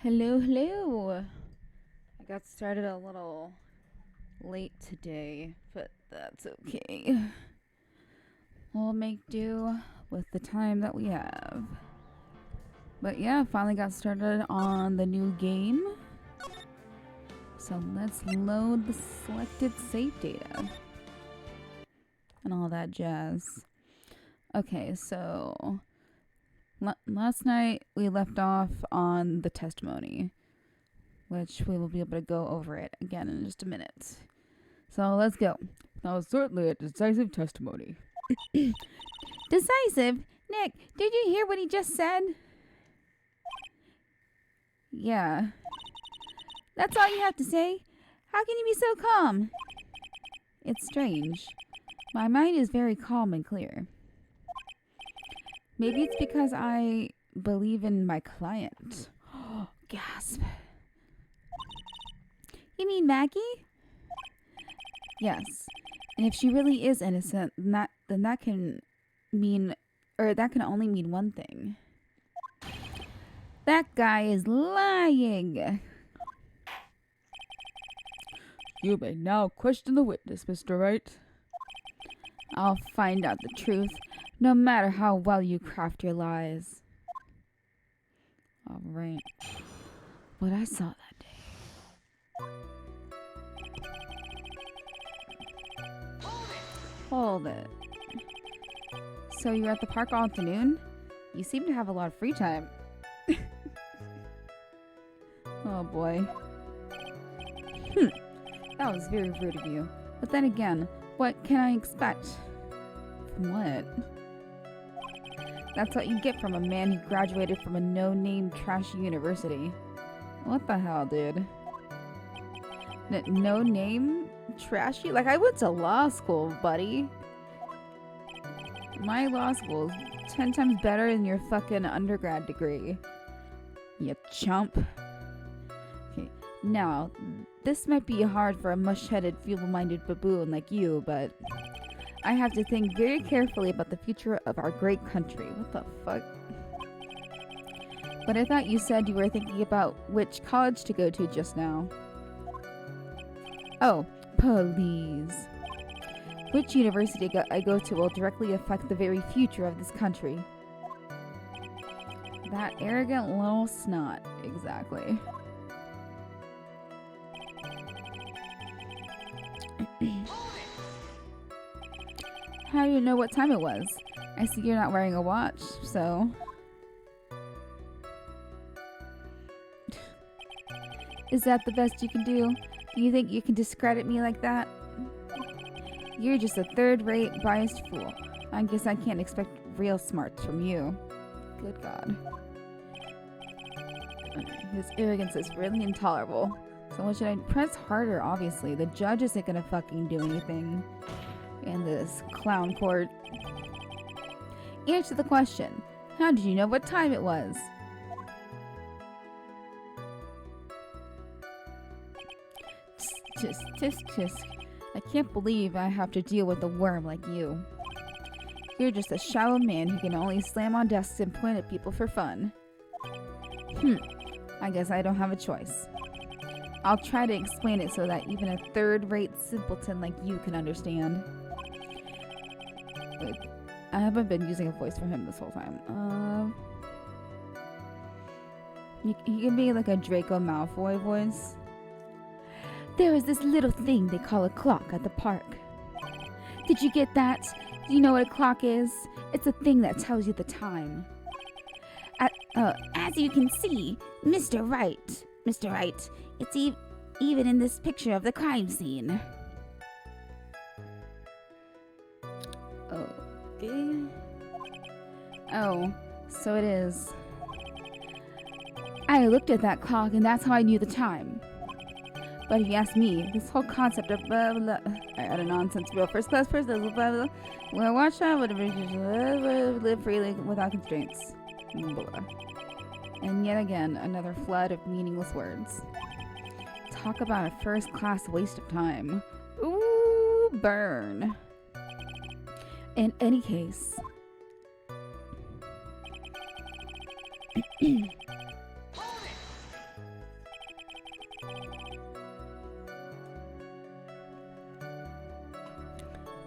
Hello, hello. I got started a little late today, but that's okay. We'll make do with the time that we have. But yeah, finally got started on the new game. So let's load the selected save data and all that jazz. Okay, so last night we left off on the testimony, which we will be able to go over it again in just a minute. So let's go. That was certainly a decisive testimony. Decisive? Nick, did you hear what he just said? Yeah. That's all you have to say? How can you be so calm? It's strange. My mind is very calm and clear. Maybe it's because I believe in my client. Gasp. You mean Maggie? Yes. And if she really is innocent, then that can mean, or that can only mean one thing. That guy is lying. You may now question the witness, Mr. Wright. I'll find out the truth, no matter how well you craft your lies. All right. What I saw that day. Hold it. So you're at the park all afternoon? You seem to have a lot of free time. Oh boy. That was very rude of you. But then again, what can I expect? From what? That's what you get from a man who graduated from a no-name trashy university. What the hell, dude? No name? Trashy? Like, I went to law school, buddy. My law school is 10 times better than your fucking undergrad degree. You chump. Okay, now, this might be hard for a mush-headed, feeble-minded baboon like you, but I have to think very carefully about the future of our great country. What the fuck? But I thought you said you were thinking about which college to go to just now. Oh, please. Which university I go to will directly affect the very future of this country. That arrogant little snot, exactly. How do you know what time it was? I see you're not wearing a watch, so... Is that the best you can do? Do you think you can discredit me like that? You're just a third-rate, biased fool. I guess I can't expect real smarts from you. Good God. His arrogance is really intolerable. So what should I press harder? Obviously, the judge isn't gonna fucking do anything in this clown court. Answer the question. How did you know what time it was? Tisk. I can't believe I have to deal with a worm like you. You're just a shallow man who can only slam on desks and point at people for fun. I guess I don't have a choice. I'll try to explain it so that even a third-rate simpleton like you can understand. Wait, I haven't been using a voice for him this whole time. He can be like a Draco Malfoy voice. There is this little thing they call a clock at the park. Did you get that? Do you know what a clock is? It's a thing that tells you the time. As you can see, Mr. Wright, it's even in this picture of the crime scene. Okay. Oh, so it is. I looked at that clock and that's how I knew the time. But if you ask me, this whole concept of blah blah, out of nonsense, real first class person, blah blah, well, watch out, whatever, live freely without constraints. Blah. And yet again, another flood of meaningless words. Talk about a first-class waste of time. Ooh, burn. In any case,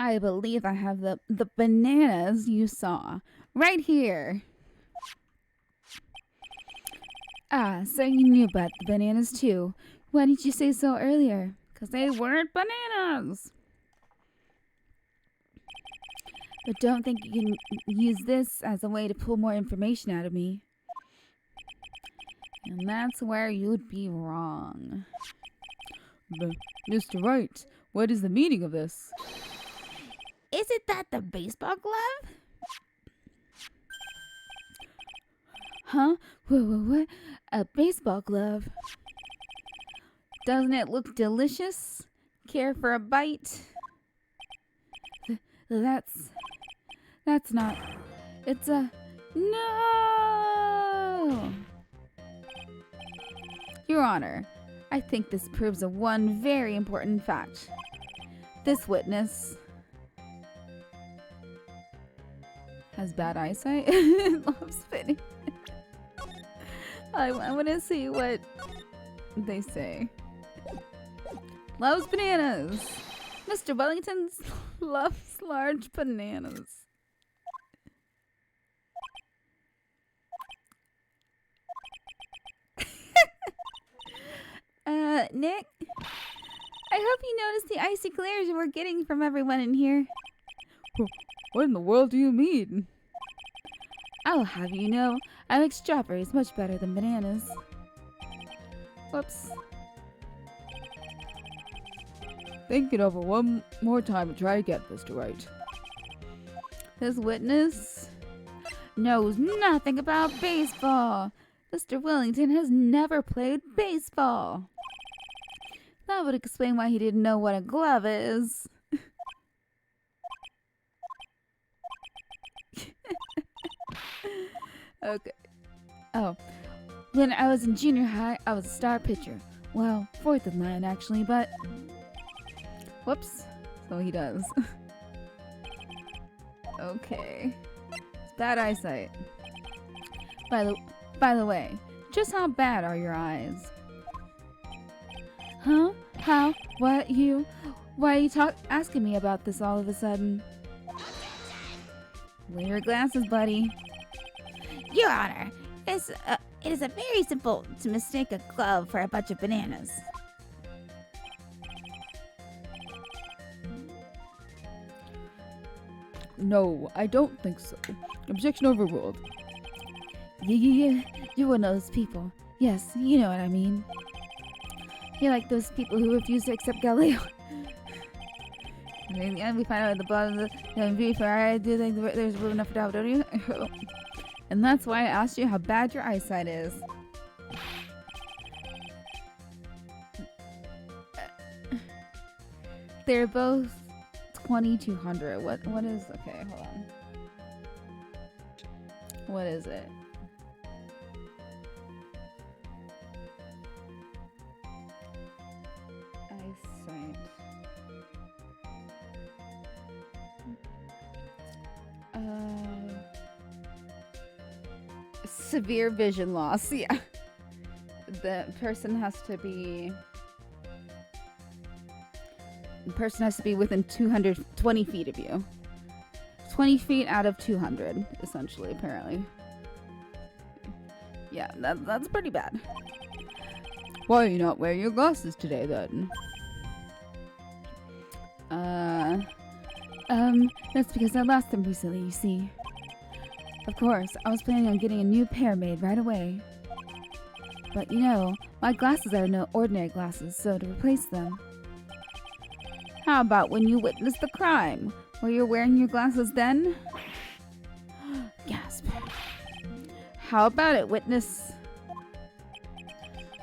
I believe I have the bananas you saw right here. Ah, so you knew about the bananas too. Why didn't you say so earlier? 'Cause they weren't bananas. But don't think you can use this as a way to pull more information out of me. And that's where you'd be wrong. Mr. Wright, what is the meaning of this? Isn't that the baseball glove? Huh? What? A baseball glove? Doesn't it look delicious? Care for a bite? That's not. It's a no. Your Honor, I think this proves one very important fact. This witness has bad eyesight. Loves spitting. I want to see what they say. Loves bananas. Mr. Wellington loves large bananas. Nick? I hope you noticed the icy glares we're getting from everyone in here. What in the world do you mean? I'll have you know, I like strawberries much better than bananas. Whoops. Think it over one more time and try again, Mr. Wright. This witness knows nothing about baseball. Mr. Wellington has never played baseball. That would explain why he didn't know what a glove is. Okay. Oh. When I was in junior high, I was a star pitcher. Well, fourth in line actually, but... Whoops. So he does. Okay. It's bad eyesight. By the way, just how bad are your eyes? Huh? How? What? You? Why are you asking me about this all of a sudden? Wear your glasses, buddy. Your Honor, it is a very simple to mistake a glove for a bunch of bananas. No, I don't think so. Objection overruled. You're one of those people. Yes, you know what I mean. You're like those people who refuse to accept Galileo. And we find out at the bottom of the brief, I do think there's room enough for doubt, don't you? And that's why I asked you how bad your eyesight is. They're both 2200. What is, okay, hold on. What is it? Eyesight. Severe vision loss. Yeah. The person has to be within 220 feet of you. 20 feet out of 200, essentially, apparently. Yeah, that's pretty bad. Why are you not wearing your glasses today, then? That's because I lost them recently, you see. Of course, I was planning on getting a new pair made right away. But you know, my glasses are no ordinary glasses, so to replace them... How about when you witnessed the crime? Were you wearing your glasses then? Gasp. How about it, witness?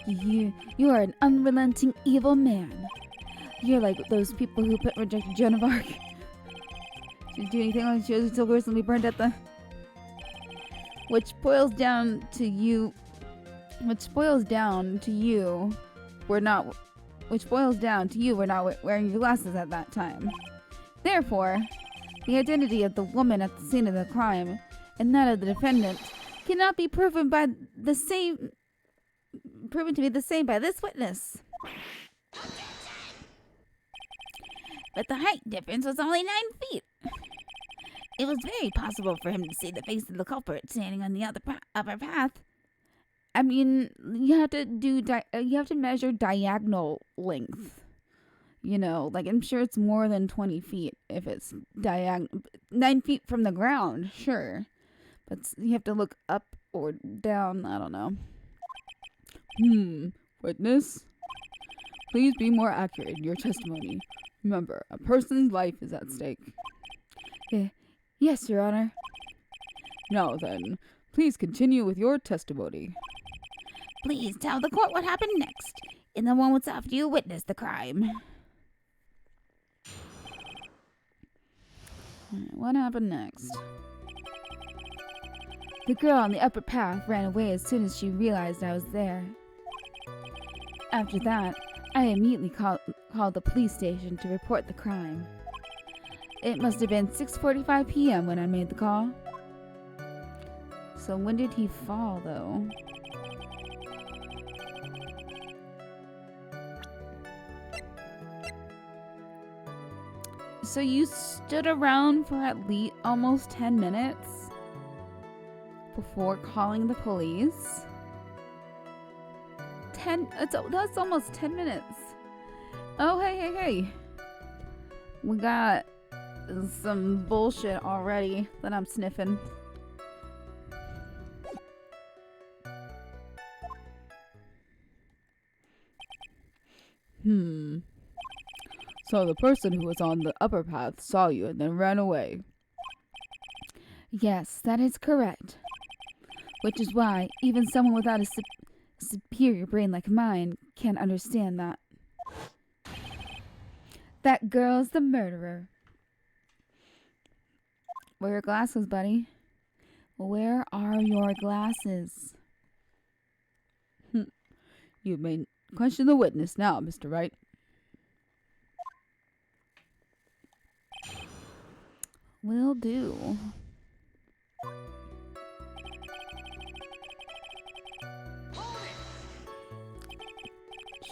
You are an unrelenting evil man. You're like those people who put rejected Joan of Arc. Did you do anything like she was so gruesomely burned at the... Which boils down to you were not wearing your glasses at that time. Therefore, the identity of the woman at the scene of the crime and that of the defendant cannot be proven to be the same by this witness. but the height difference was only 9 feet. It was very possible for him to see the face of the culprit standing on the upper path. I mean, you have to you have to measure diagonal length. You know, like I'm sure it's more than 20 feet if it's 9 feet from the ground, sure. But you have to look up or down, I don't know. Witness? Please be more accurate in your testimony. Remember, a person's life is at stake. Yes, Your Honor. Now then, please continue with your testimony. Please tell the court what happened next, in the moments after you witnessed the crime. What happened next? The girl on the upper path ran away as soon as she realized I was there. After that, I immediately called the police station to report the crime. It must have been 6:45 p.m. when I made the call. So when did he fall, though? So you stood around for at least almost 10 minutes before calling the police? That's almost 10 minutes. Oh, hey. We got some bullshit already that I'm sniffing. So the person who was on the upper path saw you and then ran away. Yes, that is correct. Which is why even someone without a superior brain like mine can't understand that. That girl's the murderer. Where are your glasses, buddy? Where are your glasses? You may question the witness now, Mr. Wright. Will do.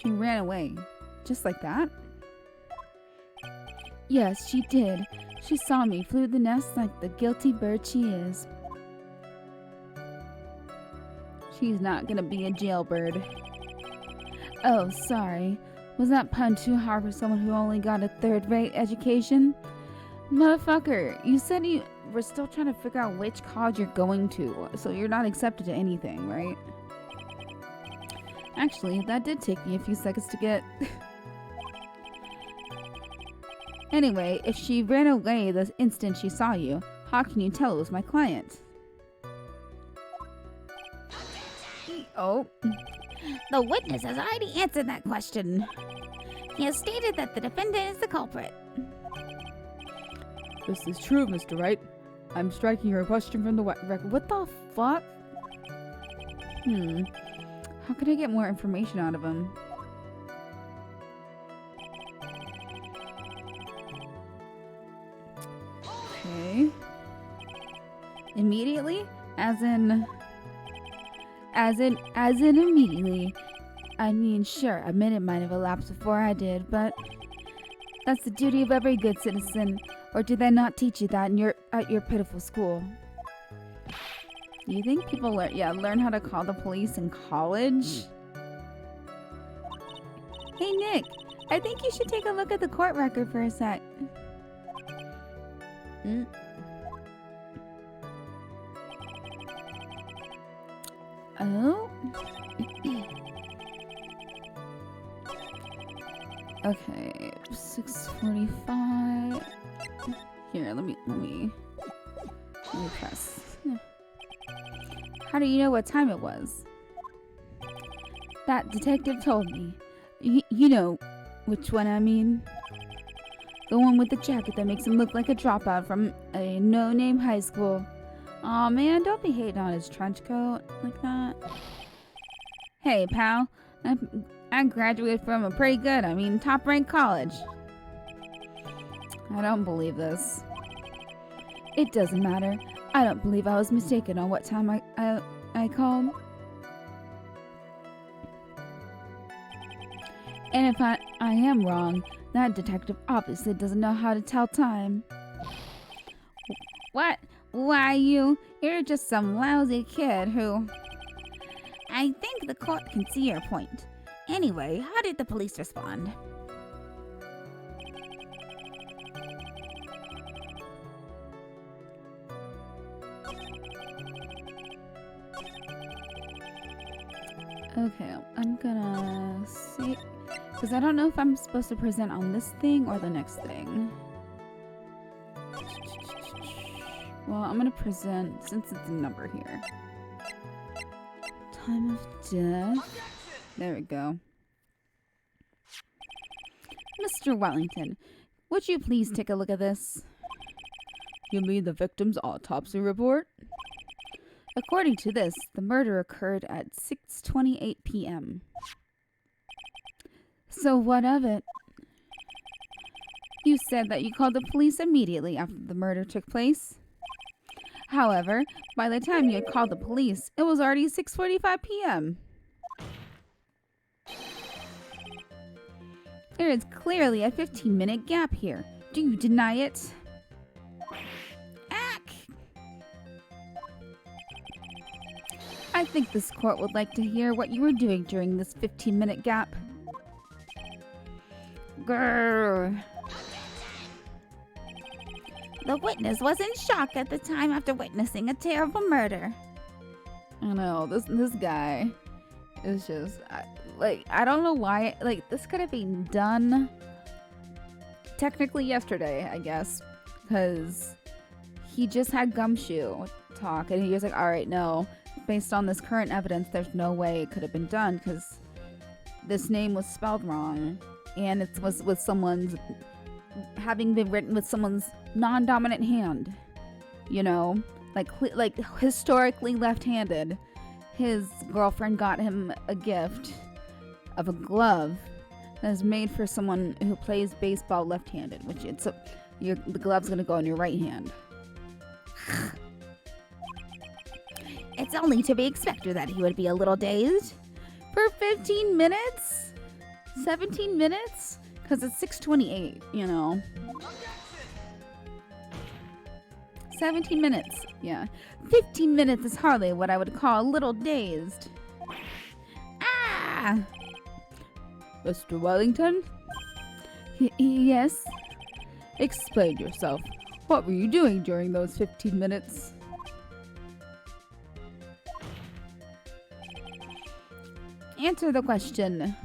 She ran away. Just like that? Yes, she did. She saw me, flew the nest like the guilty bird she is. She's not gonna be a jailbird. Oh, sorry. Was that pun too hard for someone who only got a third-rate education? Motherfucker, you said you were still trying to figure out which college you're going to, so you're not accepted to anything, right? Actually, that did take me a few seconds to get. Anyway, if she ran away the instant she saw you, how can you tell it was my client? Oh. The witness has already answered that question. He has stated that the defendant is the culprit. This is true, Mr. Wright. I'm striking your question from the record. What the fuck? How could I get more information out of him? Okay. Immediately? As in immediately. I mean, sure, a minute might have elapsed before I did, but that's the duty of every good citizen. Or did they not teach you that at your pitiful school? You think people learn how to call the police in college? Hey Nick, I think you should take a look at the court record for a sec. Oh? Okay, 6:45. Here, let me press. How do you know what time it was? That detective told me. You know which one I mean. The one with the jacket that makes him look like a dropout from a no-name high school. Aw man, don't be hating on his trench coat like that. Hey pal, I graduated from a pretty good, top-ranked college. I don't believe this. It doesn't matter. I don't believe I was mistaken on what time I called. And if I am wrong, that detective obviously doesn't know how to tell time. What? Why, you're just some lousy kid who... I think the court can see your point. Anyway, how did the police respond? Okay, I'm gonna see... Because I don't know if I'm supposed to present on this thing or the next thing. Well, I'm gonna present since it's a number here. Time of death. There we go. Mr. Wellington, would you please take a look at this? You mean the victim's autopsy report? According to this, the murder occurred at 6:28 p.m. So what of it? You said that you called the police immediately after the murder took place. However, by the time you had called the police, it was already 6:45 p.m. There is clearly a 15-minute gap here. Do you deny it? I think this court would like to hear what you were doing during this 15-minute gap. Grrr. The witness was in shock at the time after witnessing a terrible murder. I know, this guy is just, I don't know why, this could have been done technically yesterday, I guess, because he just had gumshoe talk, and he was like, alright, no, based on this current evidence, there's no way it could have been done, because this name was spelled wrong, and it was with someone's, having been written with someone's non-dominant hand, you know, like historically left-handed. His girlfriend got him a gift of a glove that is made for someone who plays baseball left-handed, which the glove's gonna go in your right hand. It's only to be expected that he would be a little dazed. For 15 minutes? 17 minutes? Because it's 6:28, you know. 17 minutes, yeah. 15 minutes is hardly what I would call a little dazed. Ah! Mr. Wellington? Yes? Explain yourself. What were you doing during those 15 minutes? Answer the question.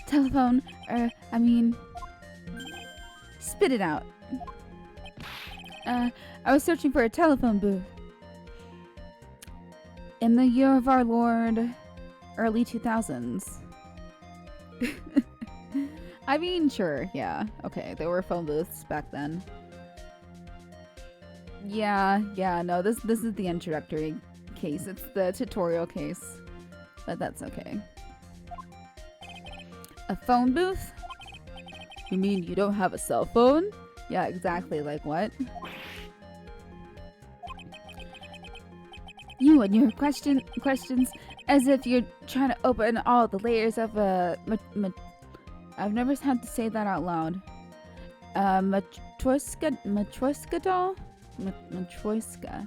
Telephone, spit it out. I was searching for a telephone booth. In the year of our Lord, early 2000s. I mean, sure, yeah. Okay, there were phone booths back then. Yeah, no, this is the introductory case. It's the tutorial case. But that's okay. A phone booth? You mean you don't have a cell phone? Yeah, exactly. Like what? You and your questions as if you're trying to open all the layers of a... I've never had to say that out loud. Matryoshka doll? Matryoshka.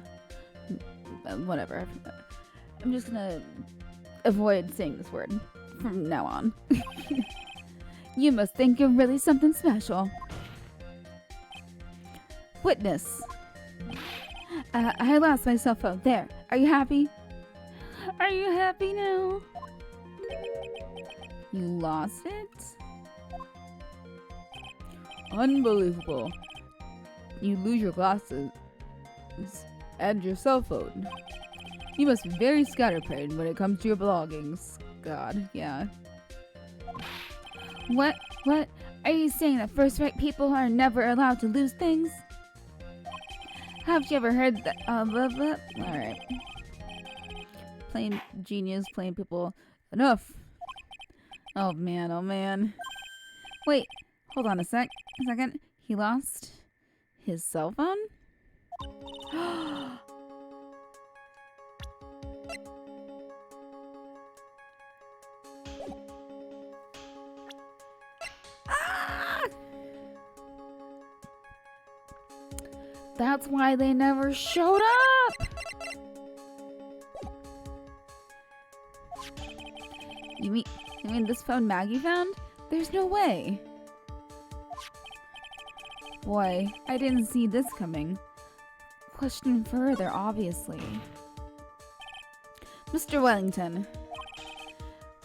Whatever. I'm just gonna avoid saying this word from now on. You must think you're really something special. Witness. I lost my cell phone. There. Are you happy? Are you happy now? You lost it? Unbelievable. You lose your glasses and your cell phone. You must be very scatterbrained when it comes to your belongings. God, yeah. What? Are you saying that first-rate people are never allowed to lose things? Have you ever heard that? Alright. Plain genius, plain people. Enough. Oh man. Wait, hold on a second. He lost his cell phone? That's why they never showed up! You mean this phone Maggie found? There's no way. Boy, I didn't see this coming. Question further, obviously. Mr. Wellington,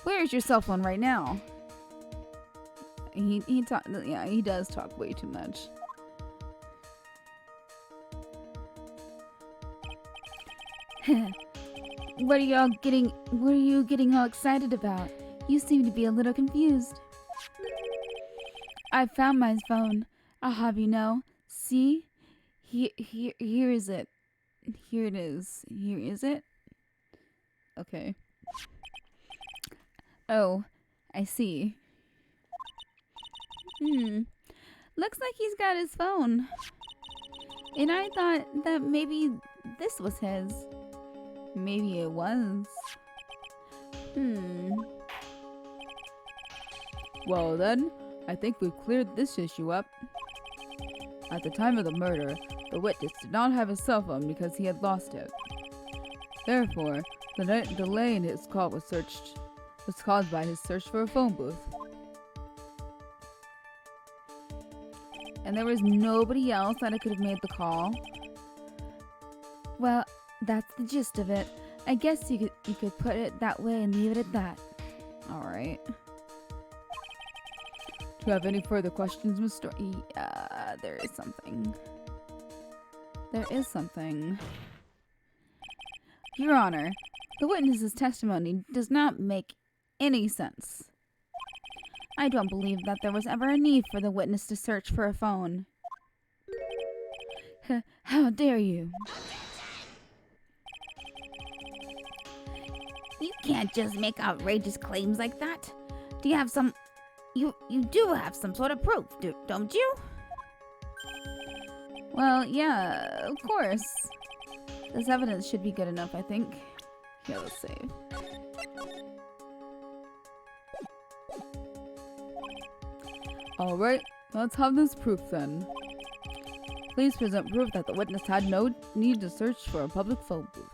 where is your cell phone right now? He does talk way too much. What are you getting all excited about? You seem to be a little confused. I found my phone. I'll have you know. See? Here is it. Here it is. Here is it? Okay. Oh, I see. Looks like he's got his phone. And I thought that maybe this was his. Maybe it was. Well then, I think we've cleared this issue up. At the time of the murder, the witness did not have his cell phone because he had lost it. Therefore, the delay in his call was caused by his search for a phone booth. And there was nobody else that could have made the call. Well, that's the gist of it. I guess you could put it that way and leave it at that. Alright. Do you have any further questions, Mr. There is something. There is something. Your Honor, the witness's testimony does not make any sense. I don't believe that there was ever a need for the witness to search for a phone. How dare you? You can't just make outrageous claims like that. Do you have some... You do have some sort of proof, don't you? Well, yeah, of course. This evidence should be good enough, I think. Yeah, let's save. Alright, let's have this proof then. Please present proof that the witness had no need to search for a public phone booth,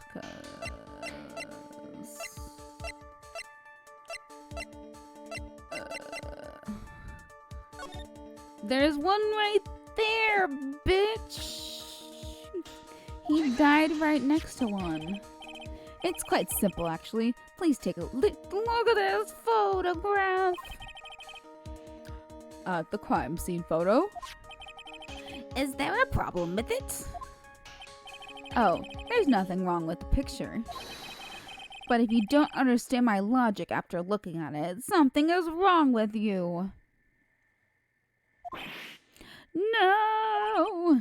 There's one right there, bitch! He died right next to one. It's quite simple, actually. Please take a look at this photograph. the crime scene photo. Is there a problem with it? Oh, there's nothing wrong with the picture. But if you don't understand my logic after looking at it, something is wrong with you. No!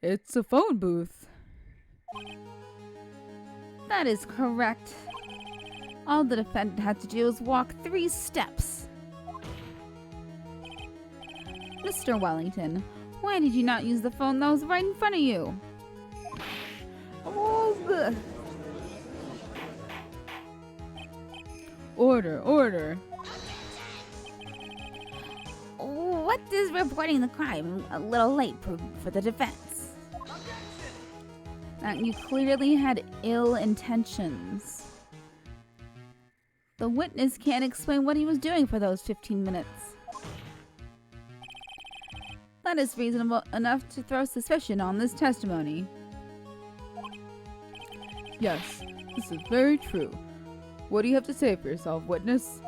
It's a phone booth. That is correct. All the defendant had to do was walk 3 steps. Mr. Wellington, why did you not use the phone that was right in front of you? Oh, the... Order. What is reporting the crime a little late for the defense? That you clearly had ill intentions. The witness can't explain what he was doing for those 15 minutes. That is reasonable enough to throw suspicion on this testimony. Yes, this is very true. What do you have to say for yourself, witness?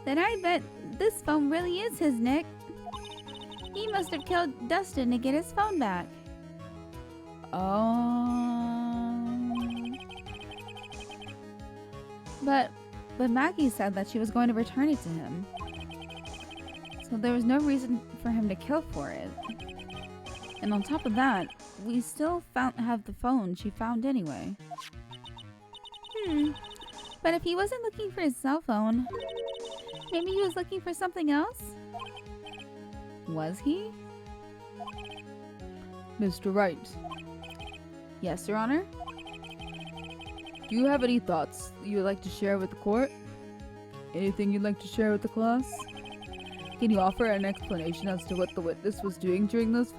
Then I bet this phone really is his, Nick. He must have killed Dustin to get his phone back. But Maggie said that she was going to return it to him. So there was no reason for him to kill for it. And on top of that, we still have the phone she found anyway. But if he wasn't looking for his cell phone, maybe he was looking for something else? Was he? Mr. Wright, Yes, Your Honor? do you have any thoughts you would like to share with the court? Anything you'd like to share with the class? Can you offer an explanation as to what the witness was doing during those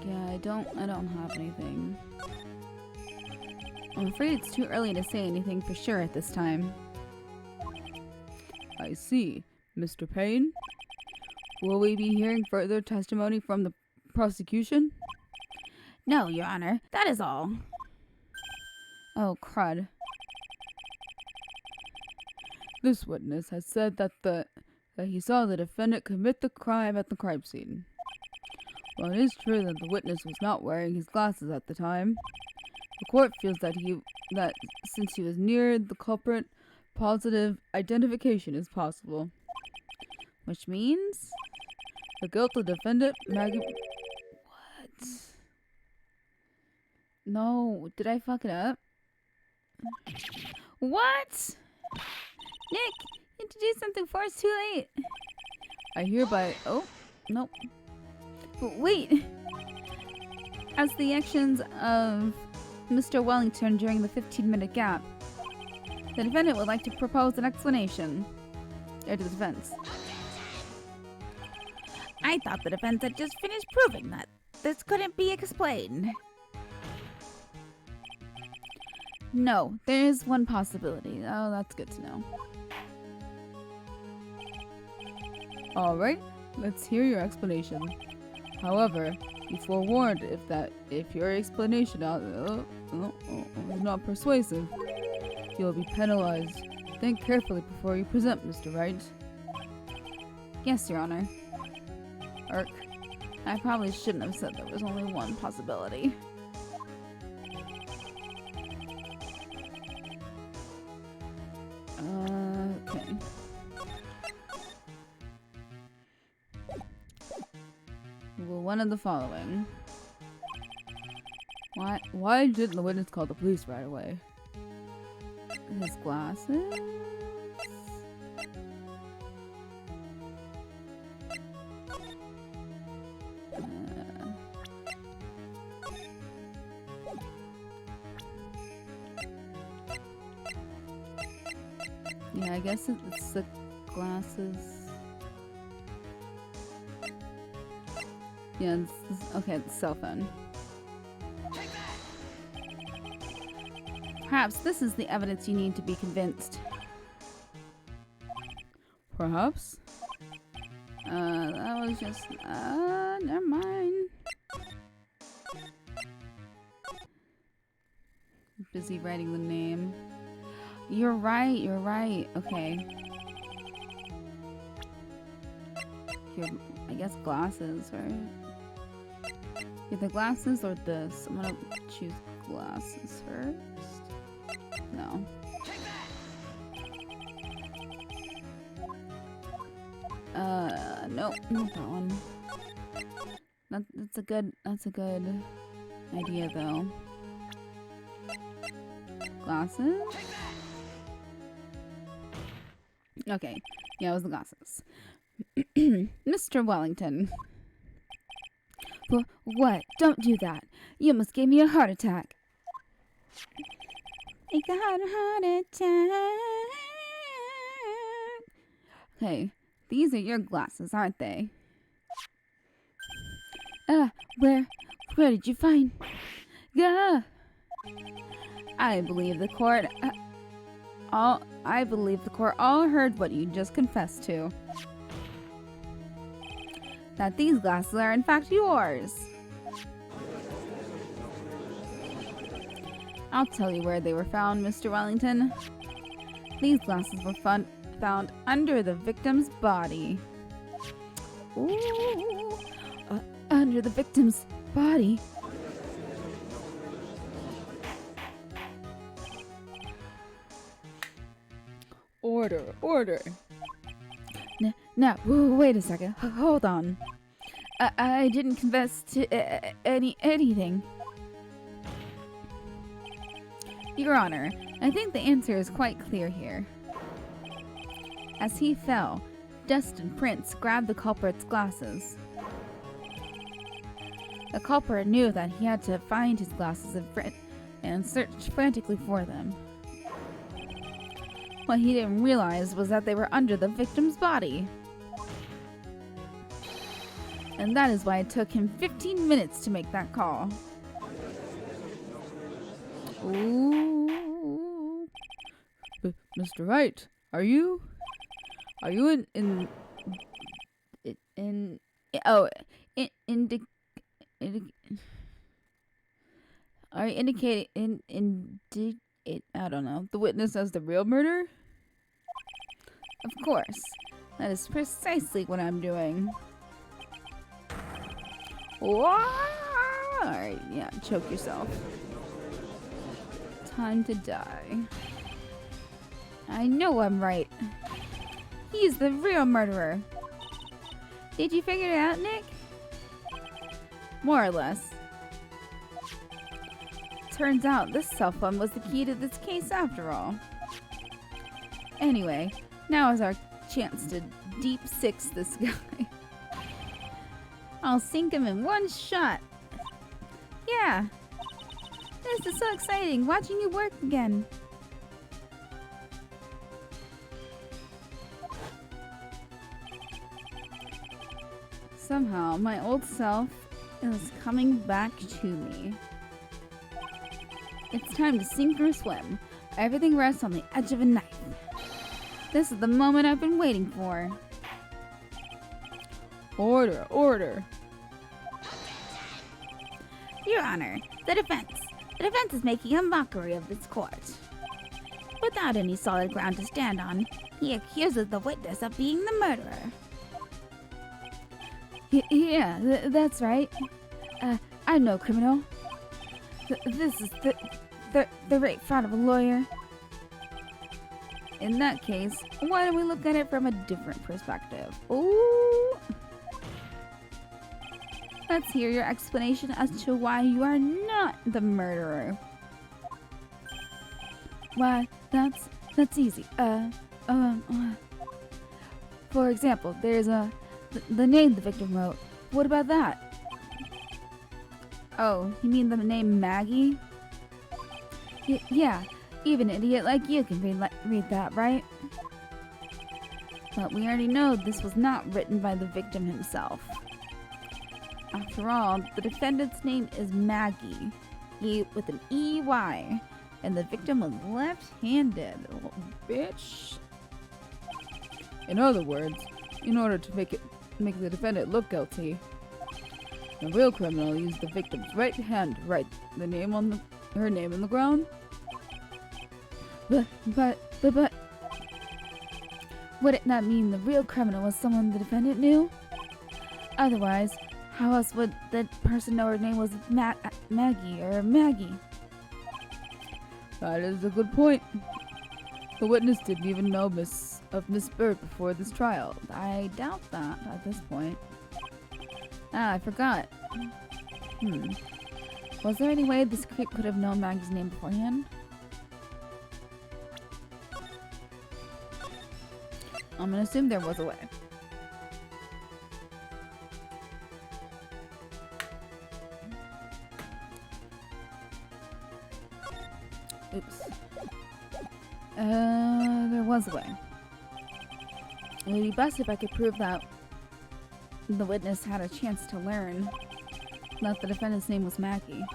I don't know. Yeah, I don't have anything. I'm afraid it's too early to say anything for sure at this time. I see. Mr. Payne? Will we be hearing further testimony from the prosecution? No, Your Honor. That is all. Oh, crud. This witness has said that he saw the defendant commit the crime at the crime scene. While it is true that the witness was not wearing his glasses at the time, the court feels that since he was near the culprit, positive identification is possible. Which means? The guilty defendant, Maggie... What? No, did I fuck it up? What? Nick, you had to do something for us too late. I hereby... Oh, nope. But wait! As the actions of Mr. Wellington during the 15-minute gap, the defendant would like to propose an explanation. To the defense. I thought the defense had just finished proving that this couldn't be explained. No, there is one possibility. Oh, that's good to know. Alright, let's hear your explanation. However, be forewarned if your explanation is not persuasive, you will be penalized. Think carefully before you present, Mr. Wright. Yes, Your Honor. Irk. I probably shouldn't have said there was only one possibility. Okay. Well, one of the following. Why didn't the witness call the police right away? His glasses? Yeah, I guess it's the glasses. Yeah, okay, the cell phone. Perhaps this is the evidence you need to be convinced. Perhaps? That was just, never mind. Busy writing the name. You're right, okay. I guess glasses, right? Either glasses or this. I'm gonna choose glasses first. No. Nope, not that one. That's a good idea though. Glasses? Okay, yeah, it was the glasses. Mr. Wellington. What? Don't do that. You almost gave me a heart attack. Make a heart attack. Okay, these are your glasses, aren't they? Where did you find? I believe the court all heard what you just confessed to. That these glasses are in fact yours. I'll tell you where they were found, Mr. Wellington. These glasses were found under the victim's body. Ooh, under the victim's body. Order, order. Now, wait a second. Hold on. I didn't confess to anything. Your Honor, I think the answer is quite clear here. As he fell, Dust and Prince grabbed the culprit's glasses. The culprit knew that he had to find his glasses and search frantically for them. What he didn't realize was that they were under the victim's body. And that is why it took him 15 minutes to make that call. Ooh. Mr. Wright, are you Are you indicating I don't know, the witness as the real murderer? Of course. That is precisely what I'm doing. Alright, yeah, choke yourself. Time to die. I know I'm right. He's the real murderer. Did you figure it out, Nick? More or less. Turns out this cell phone was the key to this case after all. Anyway, now is our chance to deep six this guy. I'll sink him in one shot. Yeah. This is so exciting, watching you work again. Somehow, my old self is coming back to me. It's time to sink or swim. Everything rests on the edge of a knife. This is the moment I've been waiting for. Order, order. Your Honor, the defense. The defense is making a mockery of this court. Without any solid ground to stand on, he accuses the witness of being the murderer. Yeah, that's right. I'm no criminal. This is the right fraud of a lawyer. In that case, why don't we look at it from a different perspective? Ooh. Let's hear your explanation as to why you are not the murderer. Why, that's easy. For example, there's the name the victim wrote. What about that? Oh, you mean the name Maggie? Yeah, even an idiot like you can read that, right? But we already know this was not written by the victim himself. After all, the defendant's name is Maggie, with an E-Y, and the victim was left-handed. Oh, bitch. In other words, in order to make the defendant look guilty, the real criminal used the victim's right hand to write her name on the ground. But would it not mean the real criminal was someone the defendant knew? Otherwise, how else would the person know her name was Maggie or Maggie? That is a good point. The witness didn't even know Miss Bird before this trial. I doubt that at this point. Ah, I forgot. Was there any way this creep could have known Maggie's name beforehand? I'm gonna assume there was a way. Oops. There was a way. It would be best if I could prove that the witness had a chance to learn that the defendant's name was Maggie.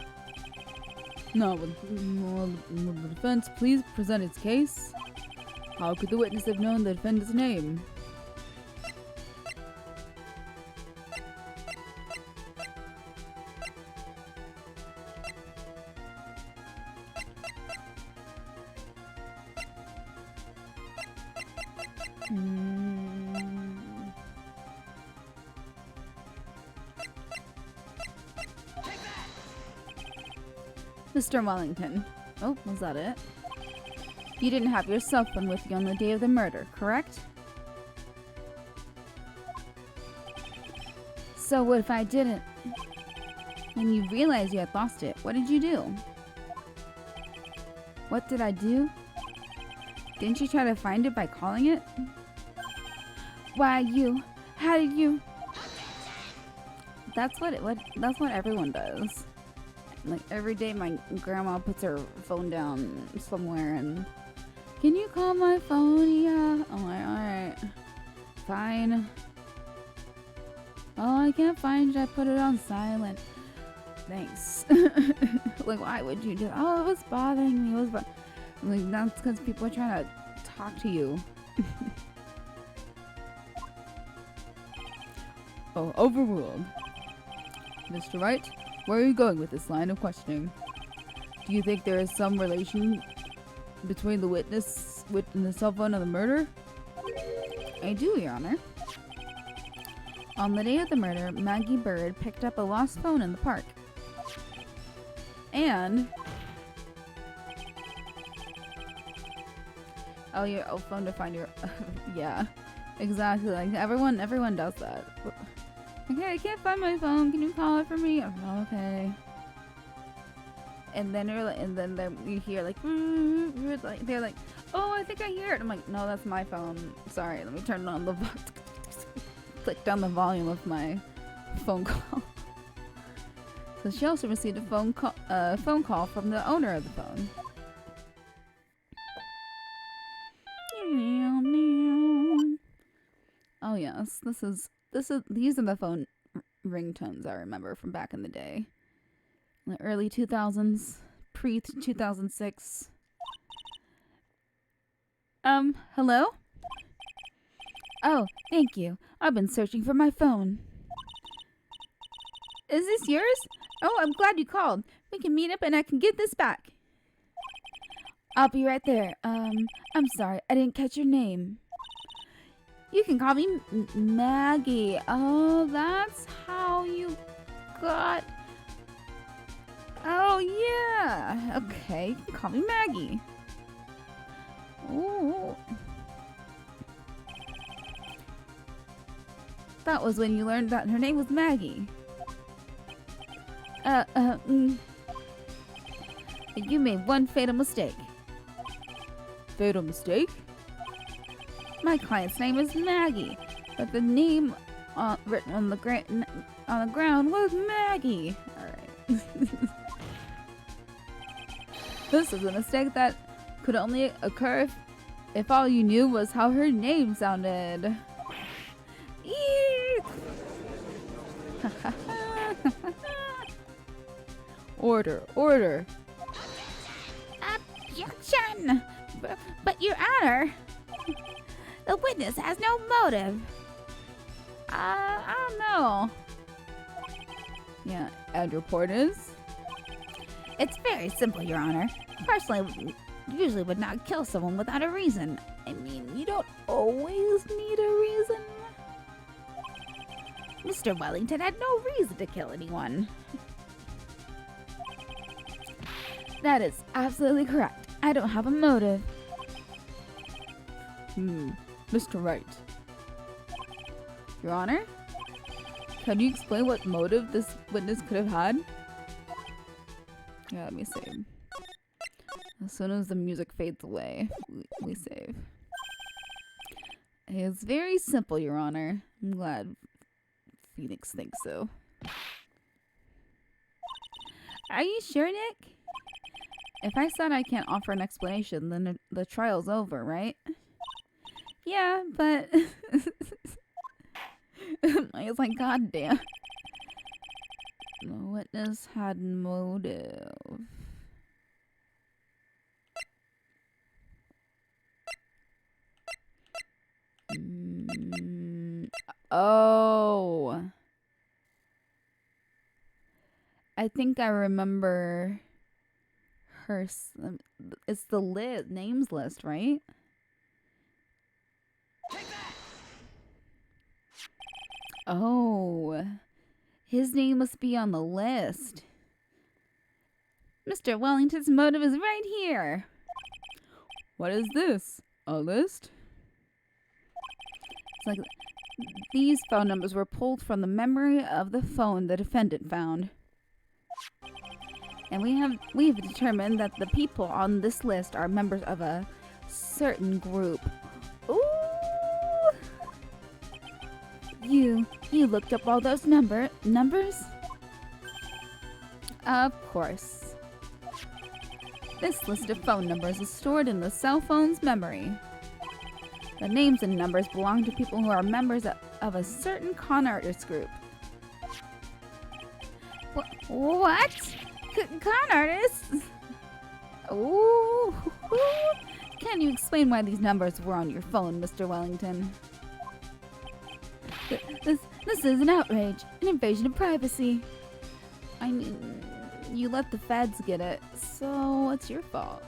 Now, will the defense please present its case? How could the witness have known the defendant's name? Mr. Wellington. Oh, was that it? You didn't have your cell phone with you on the day of the murder, correct? So what if I didn't? When you realized you had lost it, what did you do? What did I do? Didn't you try to find it by calling it? Why you? How did you? That's what everyone does. Like every day my grandma puts her phone down somewhere and can you call my phone? Yeah. I'm like, alright. Fine. Oh, I can't find it. I put it on silent. Thanks. Like, why would you do that? Oh, it was bothering me. Like, that's because people are trying to talk to you. Oh, overruled. Mr. Wright, where are you going with this line of questioning? Do you think there is some relation between the witness and the cell phone and the murder? I do, Your Honor. On the day of the murder, Maggie Bird picked up a lost phone in the park. And your phone to find your yeah, exactly. Like everyone does that. Okay, I can't find my phone. Can you call it for me? Oh, okay. And then you hear like they're like, oh, I think I hear it. I'm like, no, that's my phone. Sorry, let me turn on the click down the volume of my phone call. So she also received a phone call from the owner of the phone. Oh yes, these are the phone ringtones I remember from back in the day. In the early 2000s, pre-2006. Hello? Oh, thank you. I've been searching for my phone. Is this yours? Oh, I'm glad you called. We can meet up and I can get this back. I'll be right there. I'm sorry, I didn't catch your name. You can call me Maggie. Oh, that's how you got... Oh, yeah. Okay, you can call me Maggie. Ooh. That was when you learned that her name was Maggie. You made one fatal mistake. Fatal mistake? My client's name is Maggie, but the name written on the ground was Maggie. Alright. This is a mistake that could only occur if all you knew was how her name sounded. Order. Objection! But Your Honor, the witness has no motive. I don't know. Yeah, and your point is? It's very simple, Your Honor. Personally, usually would not kill someone without a reason. I mean, you don't always need a reason. Mr. Wellington had no reason to kill anyone. That is absolutely correct. I don't have a motive. Mr. Wright. Your Honor? Can you explain what motive this witness could have had? Yeah, let me save. As soon as the music fades away, we save. It's very simple, Your Honor. I'm glad Phoenix thinks so. Are you sure, Nick? If I said I can't offer an explanation, then the trial's over, right? Yeah, but... I was like, God damn. The witness had motive. Oh. I think I remember her. It's the names list, right? Oh. His name must be on the list. Mr. Wellington's motive is right here. What is this? A list? It's like These phone numbers were pulled from the memory of the phone the defendant found. And we've determined that the people on this list are members of a certain group. Ooh! You looked up all those numbers? Of course. This list of phone numbers is stored in the cell phone's memory. The names and numbers belong to people who are members of a certain con artist group. What? Con artists? Ooh. Can you explain why these numbers were on your phone, Mr. Wellington? This is an outrage, an invasion of privacy. I mean, you let the feds get it, so it's your fault.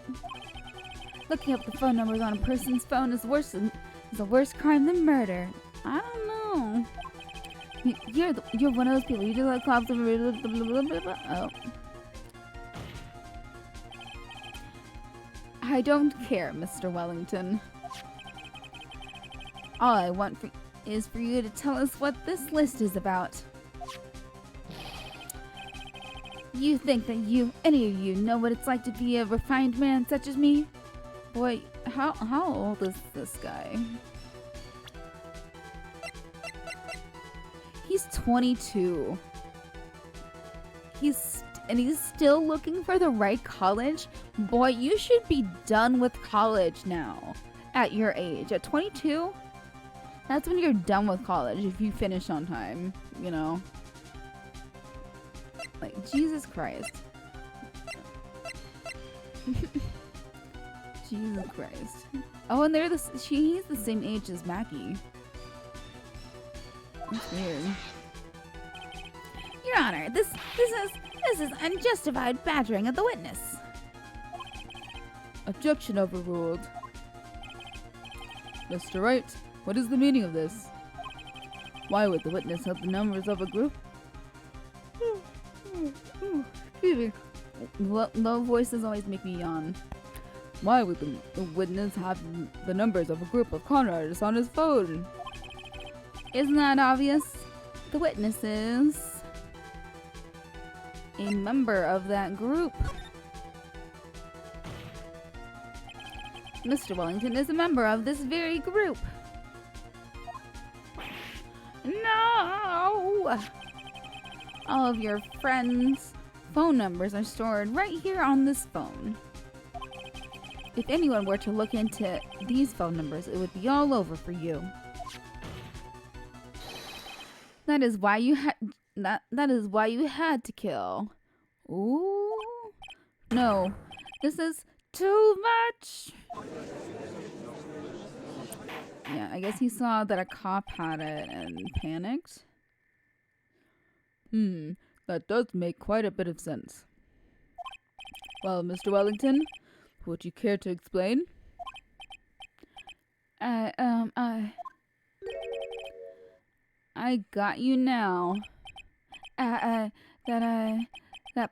Looking up the phone numbers on a person's phone is a worse crime than murder. I don't know. You're one of those people. You do like cops. Oh. I don't care, Mr. Wellington. All I want is for you to tell us what this list is about. You think that any of you, know what it's like to be a refined man such as me? Boy, how old is this guy? He's 22. He's still looking for the right college? Boy, you should be done with college now. At your age. At 22? That's when you're done with college if you finish on time, you know? Like, Jesus Christ. Jesus Christ. Oh, and he's the same age as Mackie. That's weird. Your Honor, this is unjustified battering of the witness. Objection overruled. Mr. Wright, what is the meaning of this? Why would the witness have the numbers of a group? Excuse me. Low voices always make me yawn. Why would the witness have the numbers of a group of con artists on his phone? Isn't that obvious? The witness is a member of that group. Mr. Wellington is a member of this very group. No! All of your friends' phone numbers are stored right here on this phone. If anyone were to look into these phone numbers, it would be all over for you. That is why you had to kill. Ooh. No. This is too much. Yeah, I guess he saw that a cop had it and panicked. That does make quite a bit of sense. Well, Mr. Wellington, would you care to explain? I got you now. That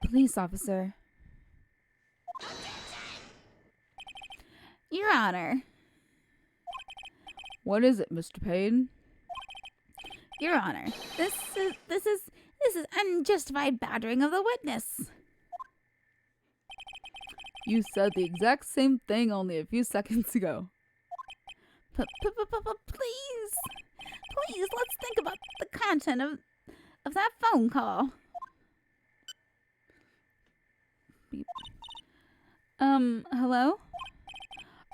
police officer. Your Honor. What is it, Mr. Payne? Your Honor, this is unjustified battering of the witness. You said the exact same thing only a few seconds ago. Please, let's think about the content of that phone call. Beep. Hello?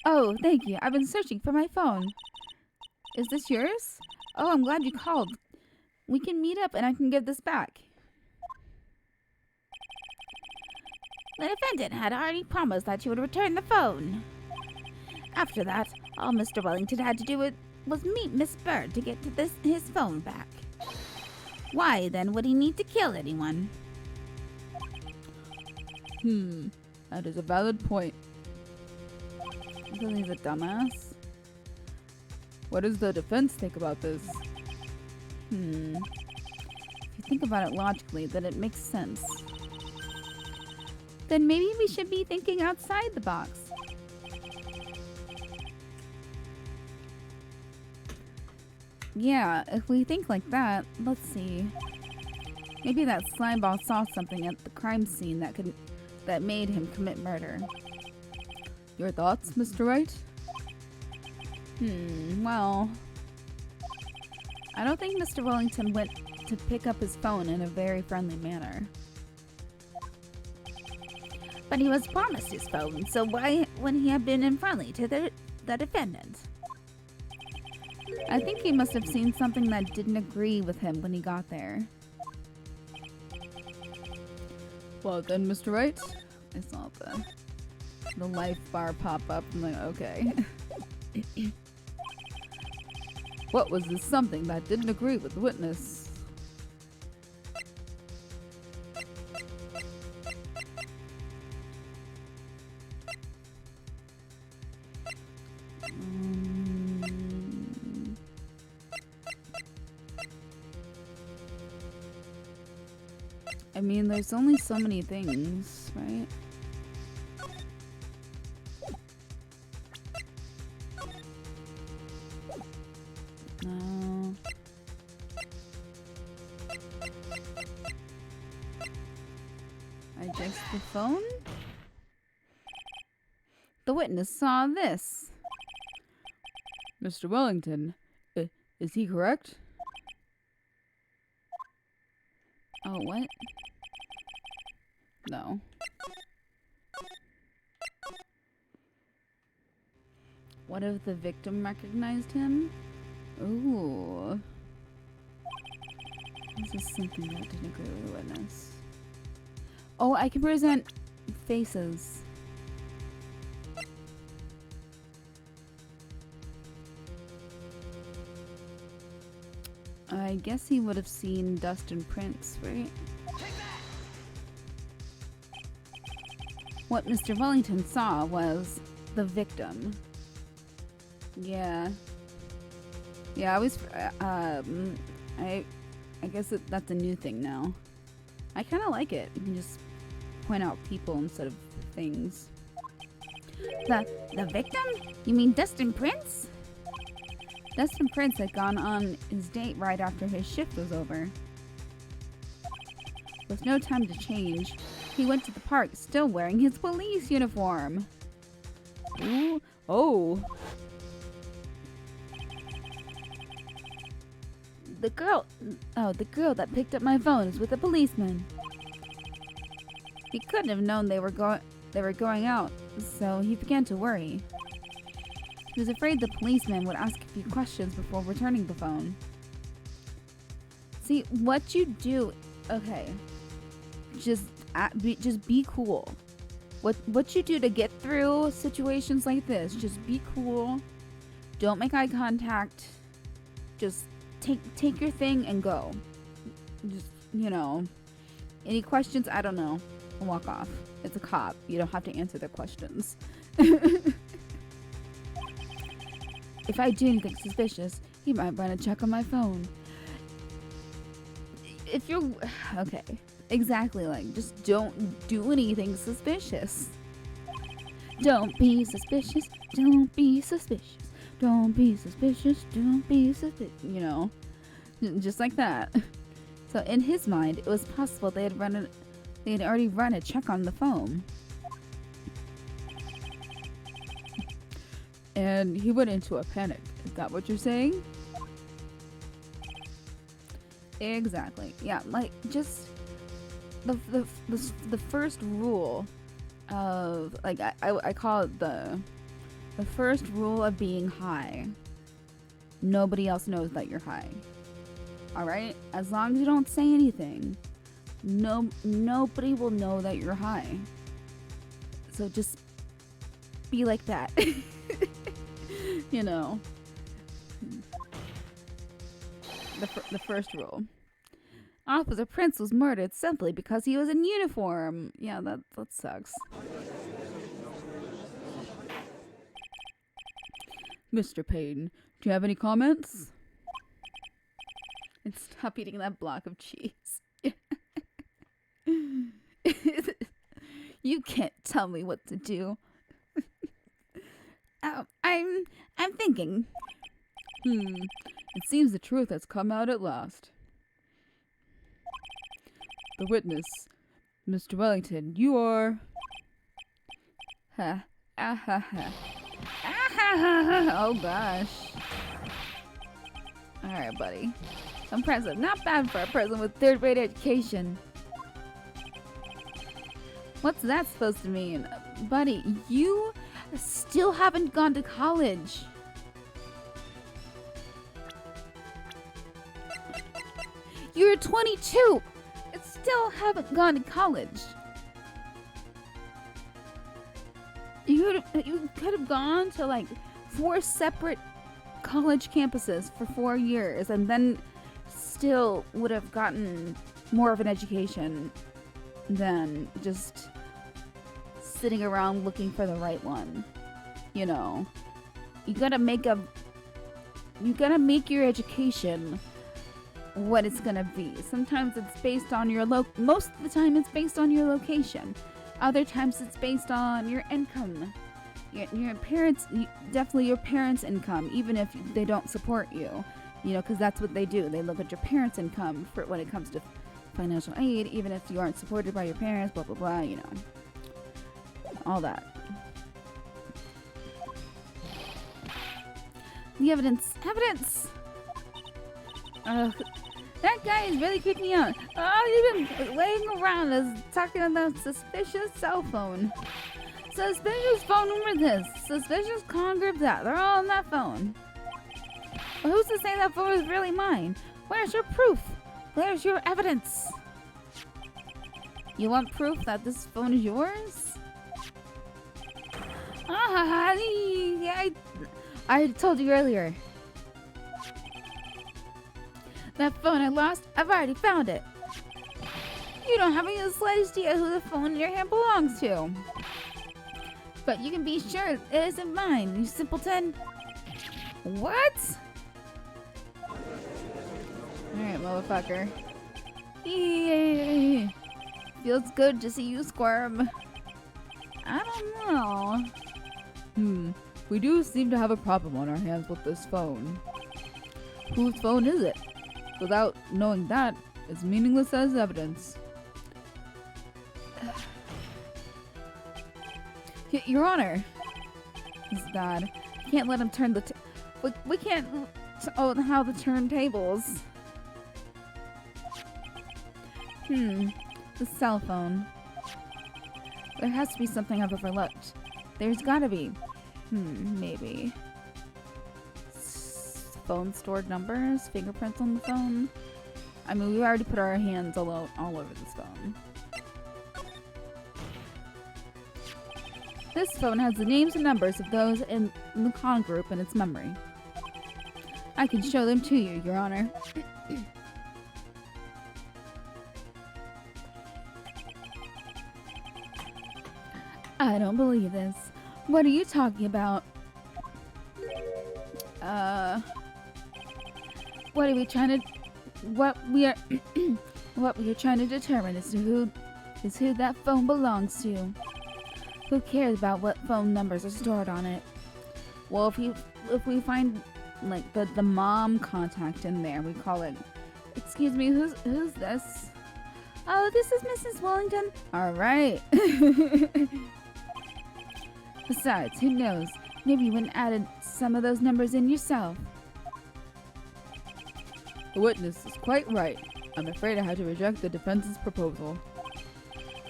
Oh, thank you. I've been searching for my phone. Is this yours? Oh, I'm glad you called. We can meet up and I can give this back. The defendant had already promised that she would return the phone. After that, all Mr. Wellington had to do was meet Miss Bird to get to his phone back. Why, then, would he need to kill anyone? That is a valid point. Because he's a dumbass. What does the defense think about this? If you think about it logically, then it makes sense. Then maybe we should be thinking outside the box. Yeah, if we think like that, let's see. Maybe that slimeball saw something at the crime scene that made him commit murder. Your thoughts, Mr. Wright? Well, I don't think Mr. Wellington went to pick up his phone in a very friendly manner. But he was promised his phone, so why wouldn't he have been unfriendly to the defendant? I think he must have seen something that didn't agree with him when he got there. Well then, Mr. Wright. I saw the life bar pop up. I'm like, okay. What was this something that didn't agree with the witness? I mean, there's only so many things, right? No. I guess the phone? The witness saw this. Mr. Wellington, is he correct? Oh, what? No. What if the victim recognized him? Ooh. This is something that didn't agree with the witness. Oh, I can present faces. I guess he would have seen dust and prints, right? What Mr. Wellington saw was the victim. Yeah. Yeah, I was, I guess that's a new thing now. I kind of like it. You can just point out people instead of things. The victim? You mean Dustin Prince? Dustin Prince had gone on his date right after his shift was over. With no time to change, he went to the park still wearing his police uniform. Ooh. Oh. The girl that picked up my phone is with a policeman. He couldn't have known they were going out, so he began to worry. He was afraid the policeman would ask a few questions before returning the phone. See, what you do, okay, just be cool. What you do to get through situations like this, just be cool. Don't make eye contact. Just take your thing and go. Just, you know, any questions? I don't know. Walk off. It's a cop. You don't have to answer their questions. If I do anything suspicious, he might run a check on my phone. If you're... Okay. Exactly, like, just don't do anything suspicious. Don't be suspicious. Don't be suspicious. Don't be suspicious. Don't be suspicious. You know, just like that. So in his mind, it was possible they had already run a check on the phone. And he went into a panic. Is that what you're saying? Exactly. Yeah, like just the first rule of, like, I call it the first rule of being high. Nobody else knows that you're high. All right? As long as you don't say anything, nobody will know that you're high. So just be like that. You know. The first rule. Officer Prince was murdered simply because he was in uniform. Yeah, that sucks. Mr. Payton, do you have any comments? And stop eating that block of cheese. You can't tell me what to do. I'm thinking. It seems the truth has come out at last. The witness, Mr. Wellington, you are... Ha. Ah ha ha. Ah ha ha ha. Oh gosh. Alright, buddy. Impressive. Not bad for a person with third-grade education. What's that supposed to mean? Buddy, you still haven't gone to college. You're 22! And still haven't gone to college. You could have gone to like 4 separate college campuses for 4 years and then still would have gotten more of an education than just sitting around looking for the right one. You know, you gotta make your education what it's gonna be. Sometimes it's based on your most of the time it's based on your location. Other times it's based on your income. Your parents, definitely your parents' income, even if they don't support you. You know, because that's what they do. They look at your parents' income for when it comes to financial aid, even if you aren't supported by your parents, blah, blah, blah, you know. All that. The evidence. Evidence! That guy is really creeping me out. Oh, he's been waiting around us talking about suspicious cell phone. Suspicious phone number this. Suspicious con group that. They're all on that phone. But who's to say that phone is really mine? Where's your proof? Where's your evidence? You want proof that this phone is yours? I told you earlier. That phone I lost, I've already found it. You don't have any the slightest idea who the phone in your hand belongs to. But you can be sure it isn't mine, you simpleton. What? Alright, motherfucker. Yay. Feels good to see you squirm. I don't know. We do seem to have a problem on our hands with this phone. Whose phone is it? Without knowing that, it's meaningless as evidence. Your Honor! This is bad. Can't let him turn the we can't how the turntables. The cell phone. There has to be something I've overlooked. There's gotta be. Maybe. Phone stored numbers, fingerprints on the phone. I mean, we already put our hands all over this phone. This phone has the names and numbers of those in the con group in its memory. I can show them to you, Your Honor. I don't believe this. What are you talking about? What are we trying to... What we are trying to determine is who that phone belongs to. Who cares about what phone numbers are stored on it? Well, if we find like the mom contact in there, we call it. Excuse me, who's this? Oh, this is Mrs. Wellington. All right. Besides, who knows? Maybe you wouldn't added some of those numbers in yourself. The witness is quite right. I'm afraid I had to reject the defense's proposal.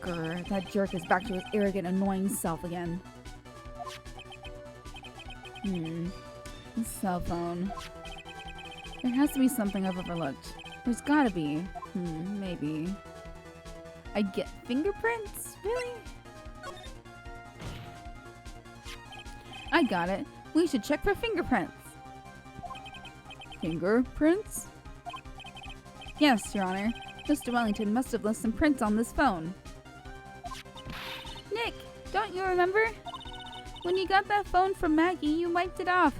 Grr, that jerk is back to his arrogant, annoying self again. His cell phone. There has to be something I've overlooked. There's gotta be. Maybe. I get fingerprints? Really? I got it. We should check for fingerprints. Fingerprints? Yes, Your Honor. Mr. Wellington must have left some prints on this phone. Nick, don't you remember? When you got that phone from Maggie, you wiped it off.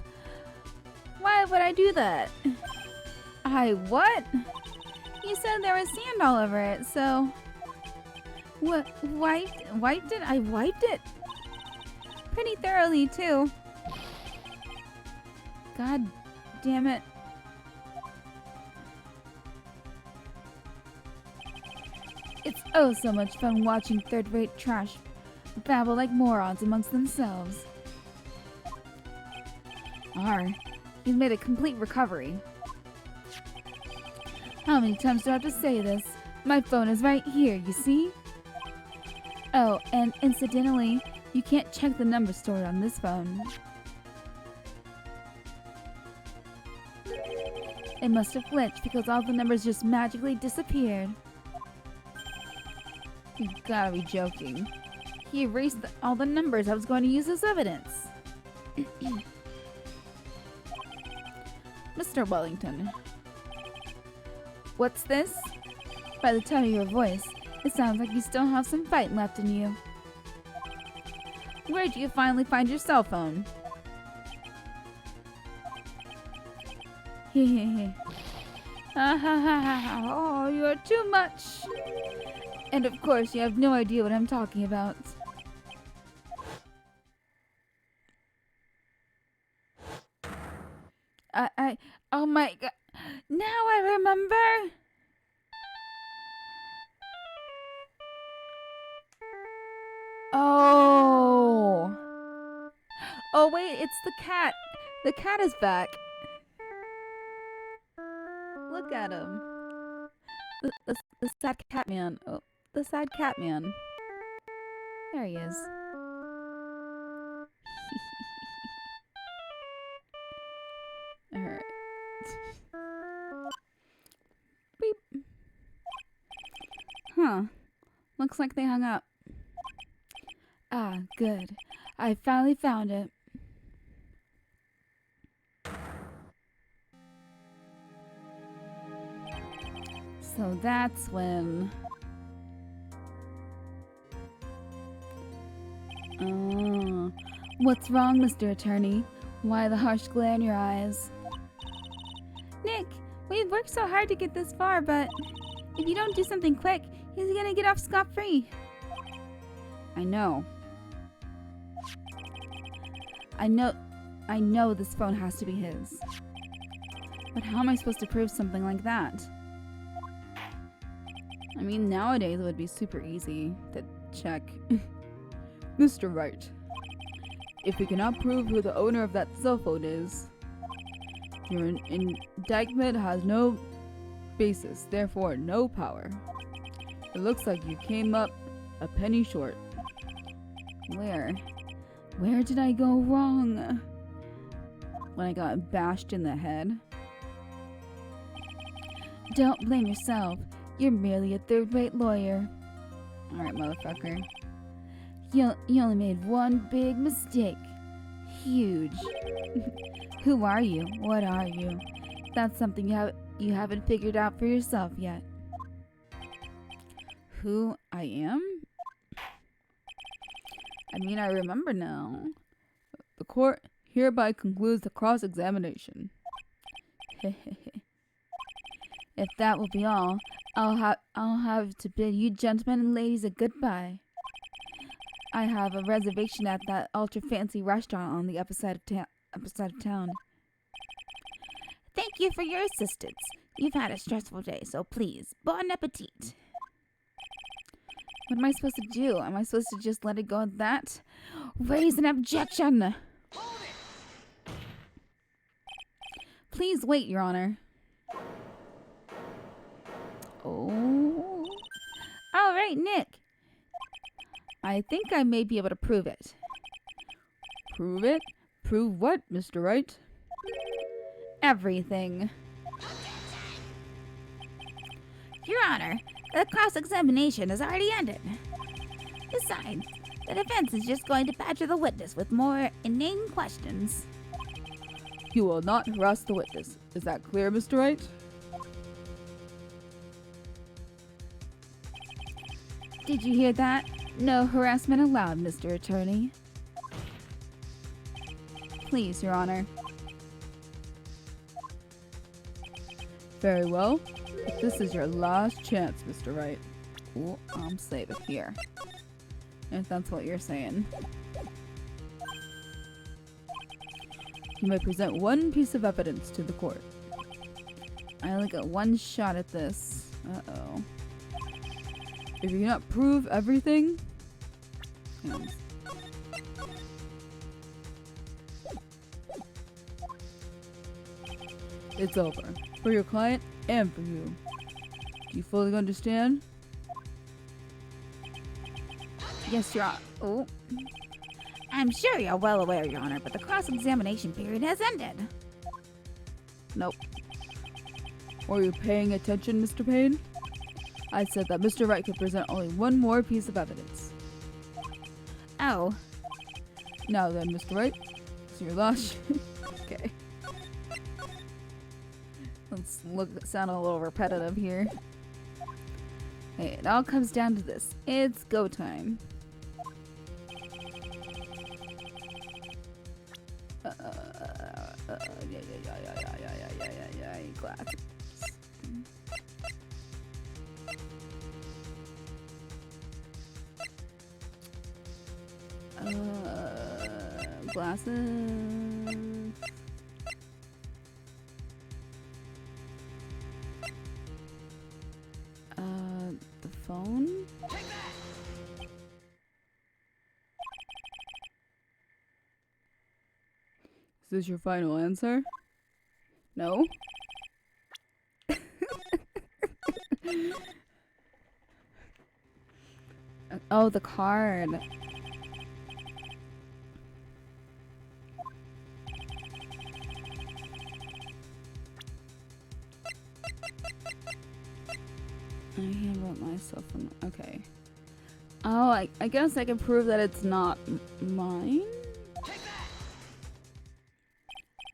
Why would I do that? What? You said there was sand all over it, so... What? Wiped it? I wiped it? Pretty thoroughly, too. God damn it. It's oh so much fun watching third-rate trash babble like morons amongst themselves. He's made a complete recovery. How many times do I have to say this? My phone is right here, you see? Oh, and incidentally, you can't check the number stored on this phone. It must have glitched because all the numbers just magically disappeared. You gotta be joking. He erased all the numbers I was going to use as evidence. Mr. Wellington. What's this? By the tone of your voice, it sounds like you still have some fight left in you. Where did you finally find your cell phone? Hehehe. Ha ha ha ha. Oh, you're too much. And of course, you have no idea what I'm talking about. Oh my god. Now I remember. Oh. Oh wait, it's the cat. The cat is back. Look at him. The sad cat man. Oh, the sad cat man. There he is. Alright. Beep. Huh. Looks like they hung up. Ah, good. I finally found it. So that's when... Oh. What's wrong, Mr. Attorney? Why the harsh glare in your eyes? Nick, we've worked so hard to get this far, but if you don't do something quick, he's gonna get off scot-free. I know. I know this phone has to be his. But how am I supposed to prove something like that? I mean, nowadays it would be super easy to check. Mr. Wright, if we cannot prove who the owner of that cell phone is, your indictment has no basis, therefore no power. It looks like you came up a penny short. Where did I go wrong? When I got bashed in the head? Don't blame yourself. You're merely a third-rate lawyer. Alright, motherfucker. You only made one big mistake. Huge. Who are you? What are you? That's something you haven't figured out for yourself yet. Who I am? I mean, I remember now. The court hereby concludes the cross-examination. If that will be all, I'll have to bid you gentlemen and ladies a goodbye. I have a reservation at that ultra-fancy restaurant on the upper side of town. Thank you for your assistance. You've had a stressful day, so please, bon appetit. What am I supposed to do? Am I supposed to just let it go at that? Raise an objection! Please wait, Your Honor. Oh. All right, Nick. I think I may be able to prove it. Prove it? Prove what, Mr. Wright? Everything. Your Honor, the cross-examination has already ended. Besides, the defense is just going to badger the witness with more inane questions. You will not harass the witness. Is that clear, Mr. Wright? Did you hear that? No harassment allowed, Mr. Attorney. Please, Your Honor. Very well. This is your last chance, Mr. Wright. Ooh, save it here. If that's what you're saying. You may present one piece of evidence to the court. I only got one shot at this. Uh-oh. If you cannot prove everything, and it's over. For your client and for you. Do you fully understand? Yes, Your Honor. Oh. I'm sure you're well aware, Your Honor, but the cross-examination period has ended. Nope. Were you paying attention, Mr. Payne? I said that Mr. Wright could present only one more piece of evidence. Oh. Now then, Mr. Wright, it's your last. Okay. Let's sound a little repetitive here. Hey, it all comes down to this. It's go time. Glasses. Glasses. The phone? Is this your final answer? No. Oh, the card. I handwrote myself on. Okay. Oh, I guess I can prove that it's not mine.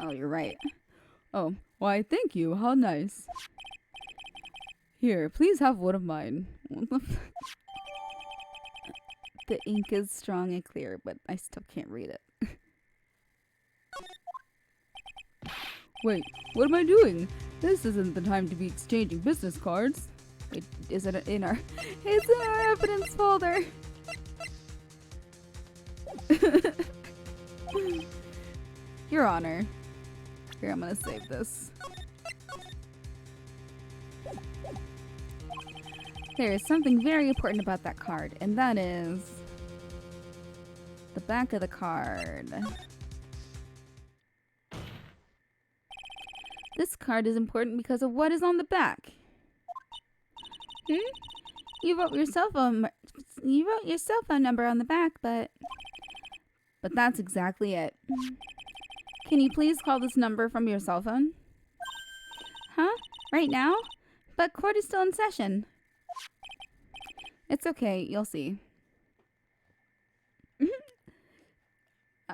Oh, you're right. Oh, why, thank you. How nice. Here, please have one of mine. What the f- The ink is strong and clear, but I still can't read it. Wait, what am I doing? This isn't the time to be exchanging business cards. Wait, is it in our? It's in our evidence folder. Your Honor. Here, I'm gonna save this. There is something very important about that card, and that is the back of the card. This card is important because of what is on the back. You wrote your cell phone. You wrote your cell phone number on the back, but that's exactly it. Can you please call this number from your cell phone? Huh? Right now? But court is still in session. It's okay. You'll see.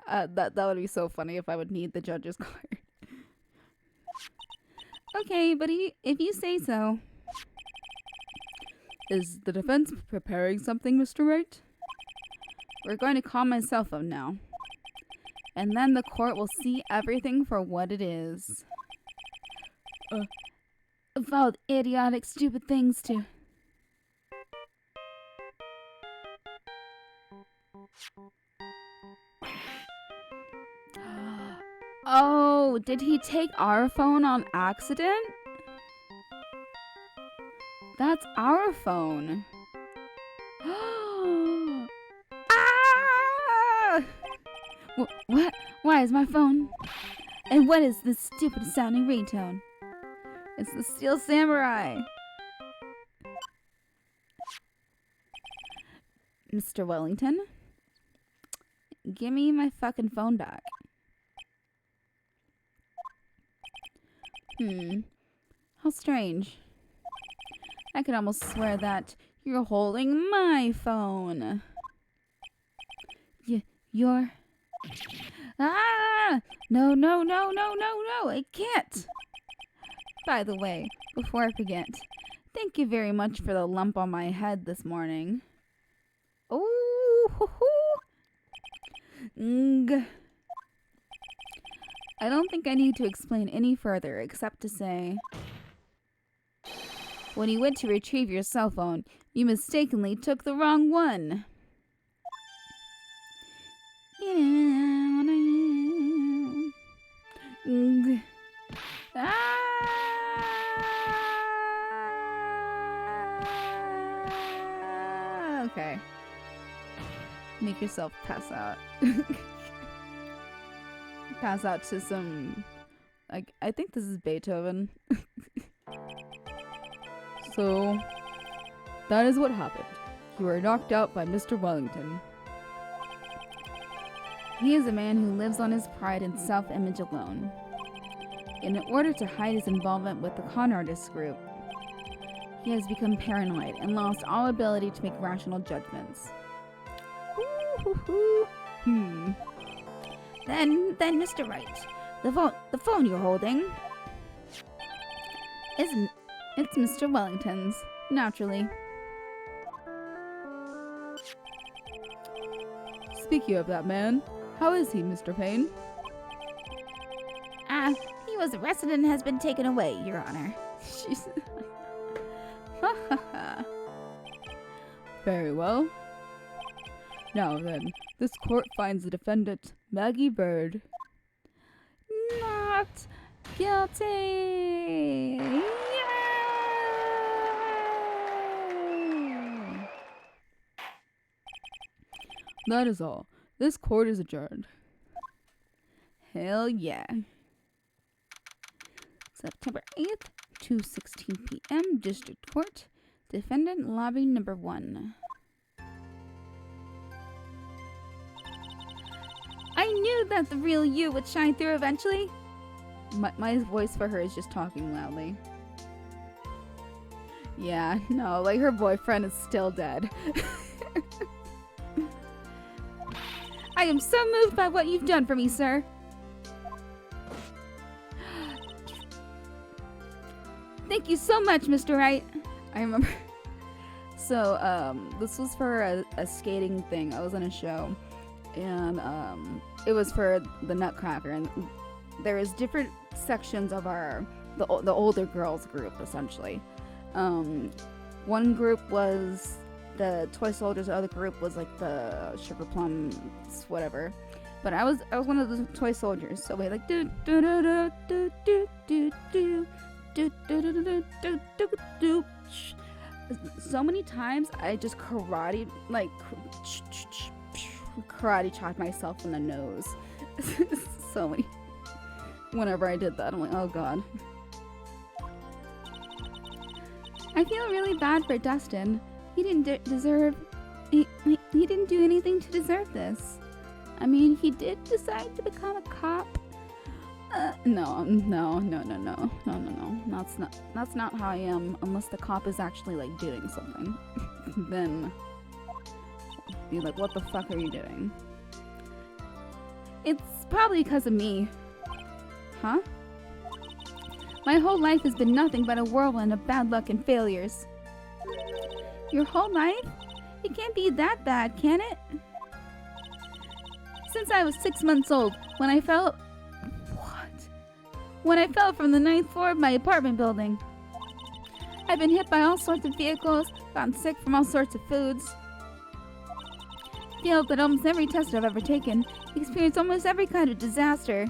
That would be so funny if I would need the judge's card. Okay, but if you say so. Is the defense preparing something, Mr. Wright? We're going to call my cell phone now. And then the court will see everything for what it is. Of all the idiotic, stupid things to... Oh, did he take our phone on accident? That's our phone. Ah! What? Why is my phone? And what is this stupid sounding ringtone? It's the Steel Samurai. Mr. Wellington? Give me my fucking phone back. How strange. I could almost swear that you're holding my phone. You're... Ah! No, no, no, no, no, no, I can't. By the way, before I forget, thank you very much for the lump on my head this morning. Oh, hoo, hoo. I don't think I need to explain any further except to say, when you went to retrieve your cell phone, you mistakenly took the wrong one. Okay. Make yourself pass out. Pass out to some... Like, I think this is Beethoven. So, that is what happened. You were knocked out by Mr. Wellington. He is a man who lives on his pride and self-image alone. In order to hide his involvement with the con artist group, he has become paranoid and lost all ability to make rational judgments. Then, Mr. Wright, the phone you're holding isn't. It's Mr. Wellington's, naturally. Speaking of that man, how is he, Mr. Payne? He was arrested and has been taken away, Your Honor. She's... Very well. Now then, this court finds the defendant, Maggie Bird, not guilty! Yay! That is all. This court is adjourned. Hell yeah. September 8th, 2:16 p.m. District Court. Defendant lobby number 1. I knew that the real you would shine through eventually. My voice for her is just talking loudly. Yeah, no, like her boyfriend is still dead. I am so moved by what you've done for me, sir. Thank you so much, Mr. Wright. I remember. So, this was for a skating thing. I was in a show, and it was for the Nutcracker, and there was different sections of the older girls group, essentially. One group was the toy soldiers, the other group was like the sugar plums, whatever. But I was one of the toy soldiers, so we like do do do do do do do do do do do do do do do. So many times I just karate chopped myself in the nose. So many. Whenever I did that, I'm like, oh god. I feel really bad for Dustin. He didn't deserve. He didn't do anything to deserve this. I mean, he did decide to become a cop. No. That's not how I am. Unless the cop is actually like doing something, then be like, what the fuck are you doing? It's probably because of me. Huh? My whole life has been nothing but a whirlwind of bad luck and failures. Your whole life? It can't be that bad, can it? Since I was 6 months old, when I fell from the 9th floor of my apartment building. I've been hit by all sorts of vehicles, gotten sick from all sorts of foods, failed at almost every test I've ever taken, experienced almost every kind of disaster,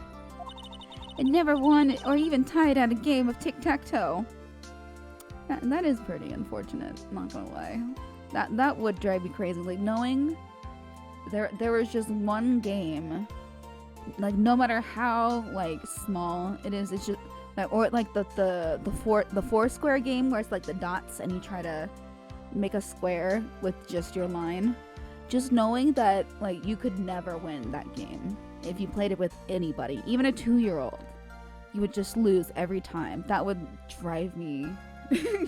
and never won or even tied at a game of tic-tac-toe. That is pretty unfortunate, not gonna lie. That would drive me crazy. Like, knowing there was just one game, like, no matter how like small it is, it's just like, or like the four square game where it's like the dots and you try to make a square with just your line. Just knowing that like you could never win that game if you played it with anybody, even a 2-year-old, you would just lose every time. That would drive me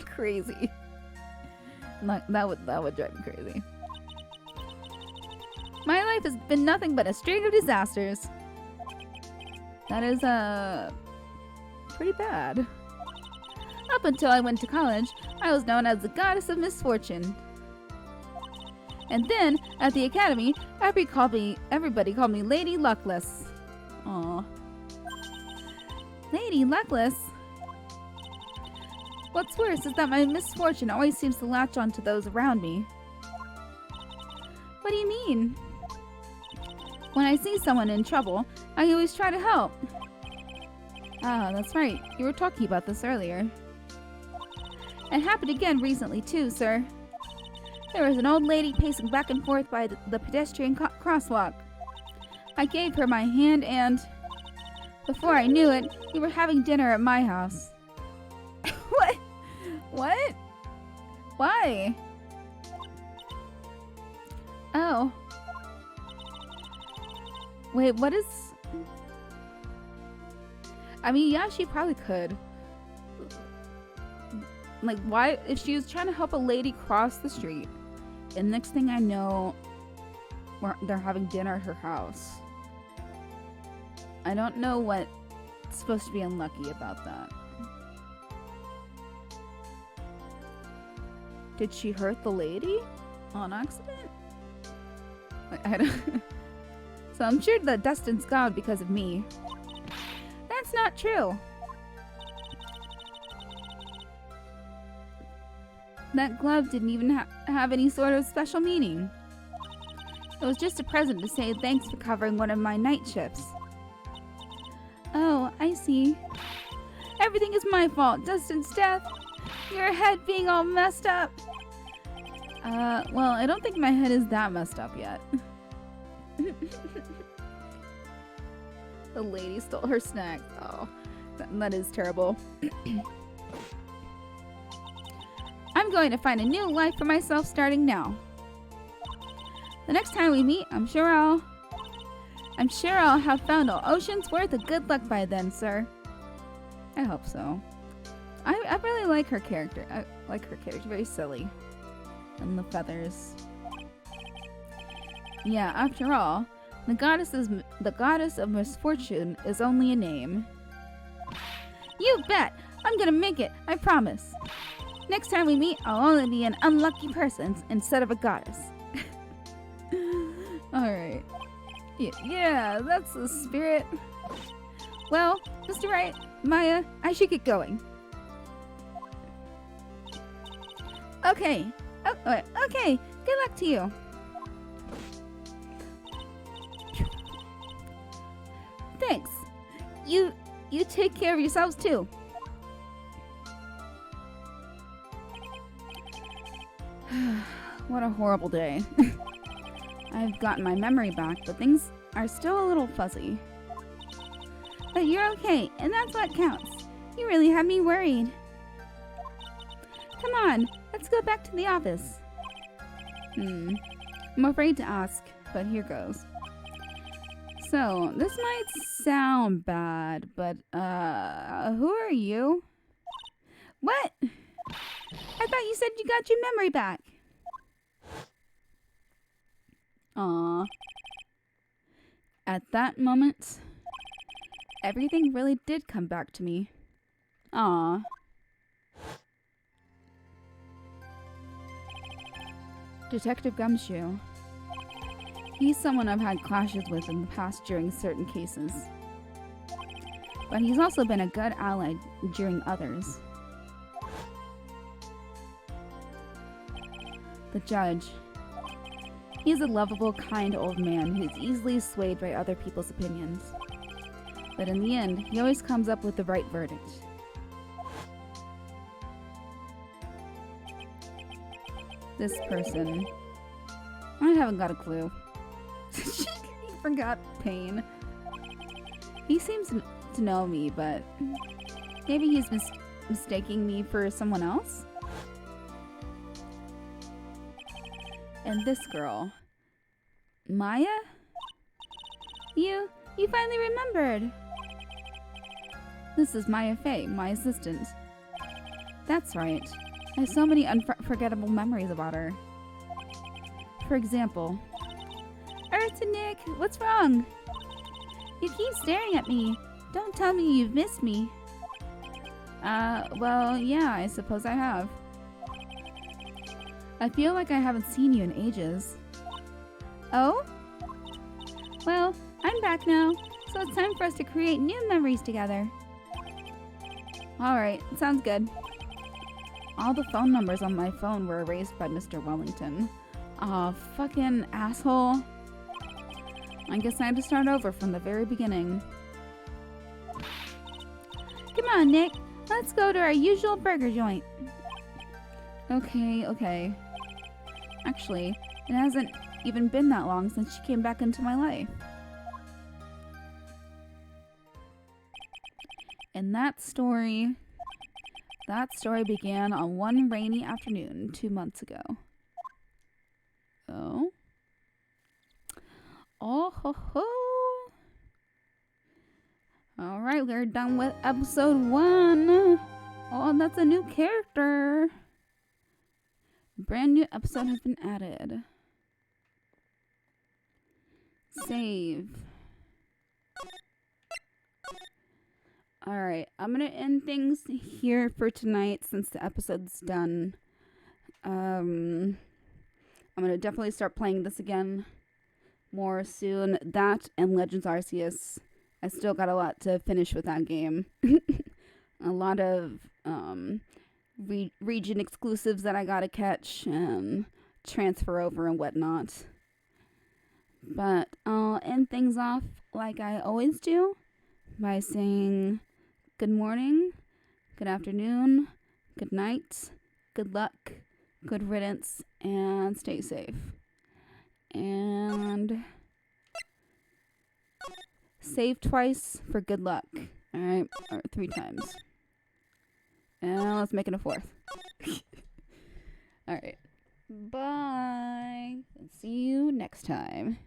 crazy. Like, that would drive me crazy. My life has been nothing but a string of disasters. That is pretty bad. Up until I went to college, I was known as the goddess of misfortune. And then, at the academy, everybody called me Lady Luckless. Aw. Lady Luckless? What's worse is that my misfortune always seems to latch on to those around me. What do you mean? When I see someone in trouble, I always try to help. Ah, that's right. You were talking about this earlier. It happened again recently too, sir. There was an old lady pacing back and forth by the pedestrian crosswalk. I gave her my hand and, before I knew it, we were having dinner at my house. What? What? Why? Oh. Wait, what is... I mean, yeah, she probably could. Like, why? If she was trying to help a lady cross the street, and next thing I know, they're having dinner at her house. I don't know what's supposed to be unlucky about that. Did she hurt the lady on accident? I don't... So I'm sure that Dustin's gone because of me. That's not true. That glove didn't even have any sort of special meaning. It was just a present to say thanks for covering one of my night shifts. Oh, I see. Everything is my fault. Dustin's death. Your head being all messed up. Well, I don't think my head is that messed up yet. The lady stole her snack. Oh, that is terrible. I'm going to find a new life for myself starting now. The next time we meet, I'm sure I'll have found an ocean's worth of good luck by then, sir. I hope so. I really like her character. I like her character. Very silly. And the feathers. Yeah, after all, the goddess of misfortune is only a name. You bet! I'm gonna make it, I promise. Next time we meet, I'll only be an unlucky person instead of a goddess. Alright. Yeah, that's the spirit. Well, Mr. Wright, Maya, I should get going. Okay. Okay. Good luck to you. Thanks. You take care of yourselves too. What a horrible day. I've gotten my memory back, but things are still a little fuzzy. But you're okay, and that's what counts. You really had me worried. Come on, let's go back to the office. I'm afraid to ask, but here goes. So, this might sound bad, but, who are you? What? I thought you said you got your memory back. Aww. At that moment, everything really did come back to me. Aww. Detective Gumshoe. He's someone I've had clashes with in the past during certain cases. But he's also been a good ally during others. The judge. He's a lovable, kind old man who's easily swayed by other people's opinions. But in the end, he always comes up with the right verdict. This person. I haven't got a clue. He forgot Pain. He seems to know me, but maybe he's mistaking me for someone else? And this girl. Maya? You finally remembered. This is Maya Fey, my assistant. That's right. I have so many unforgettable memories about her. For example... Nick, what's wrong? You keep staring at me. Don't tell me you've missed me. Well, yeah, I suppose I have. I feel like I haven't seen you in ages. Oh? Well, I'm back now, so it's time for us to create new memories together. Alright, sounds good. All the phone numbers on my phone were erased by Mr. Wellington. Aw, fucking asshole. I guess I had to start over from the very beginning. Come on, Nick. Let's go to our usual burger joint. Okay. Actually, it hasn't even been that long since she came back into my life. And that story began on one rainy afternoon 2 months ago. Oh? Oh ho ho! Alright, we're done with episode 1. Oh, and that's a new character. Brand new episode has been added. Save. Alright, I'm gonna end things here for tonight since the episode's done. I'm gonna definitely start playing this again more soon. That and Legends Arceus. I still got a lot to finish with that game. A lot of region exclusives that I gotta catch and transfer over and whatnot. But I'll end things off like I always do by saying good morning, good afternoon, good night, good luck, good riddance, and stay safe. And save twice for good luck. Alright, or 3 times. And let's make it a 4th. Alright. Bye. And see you next time.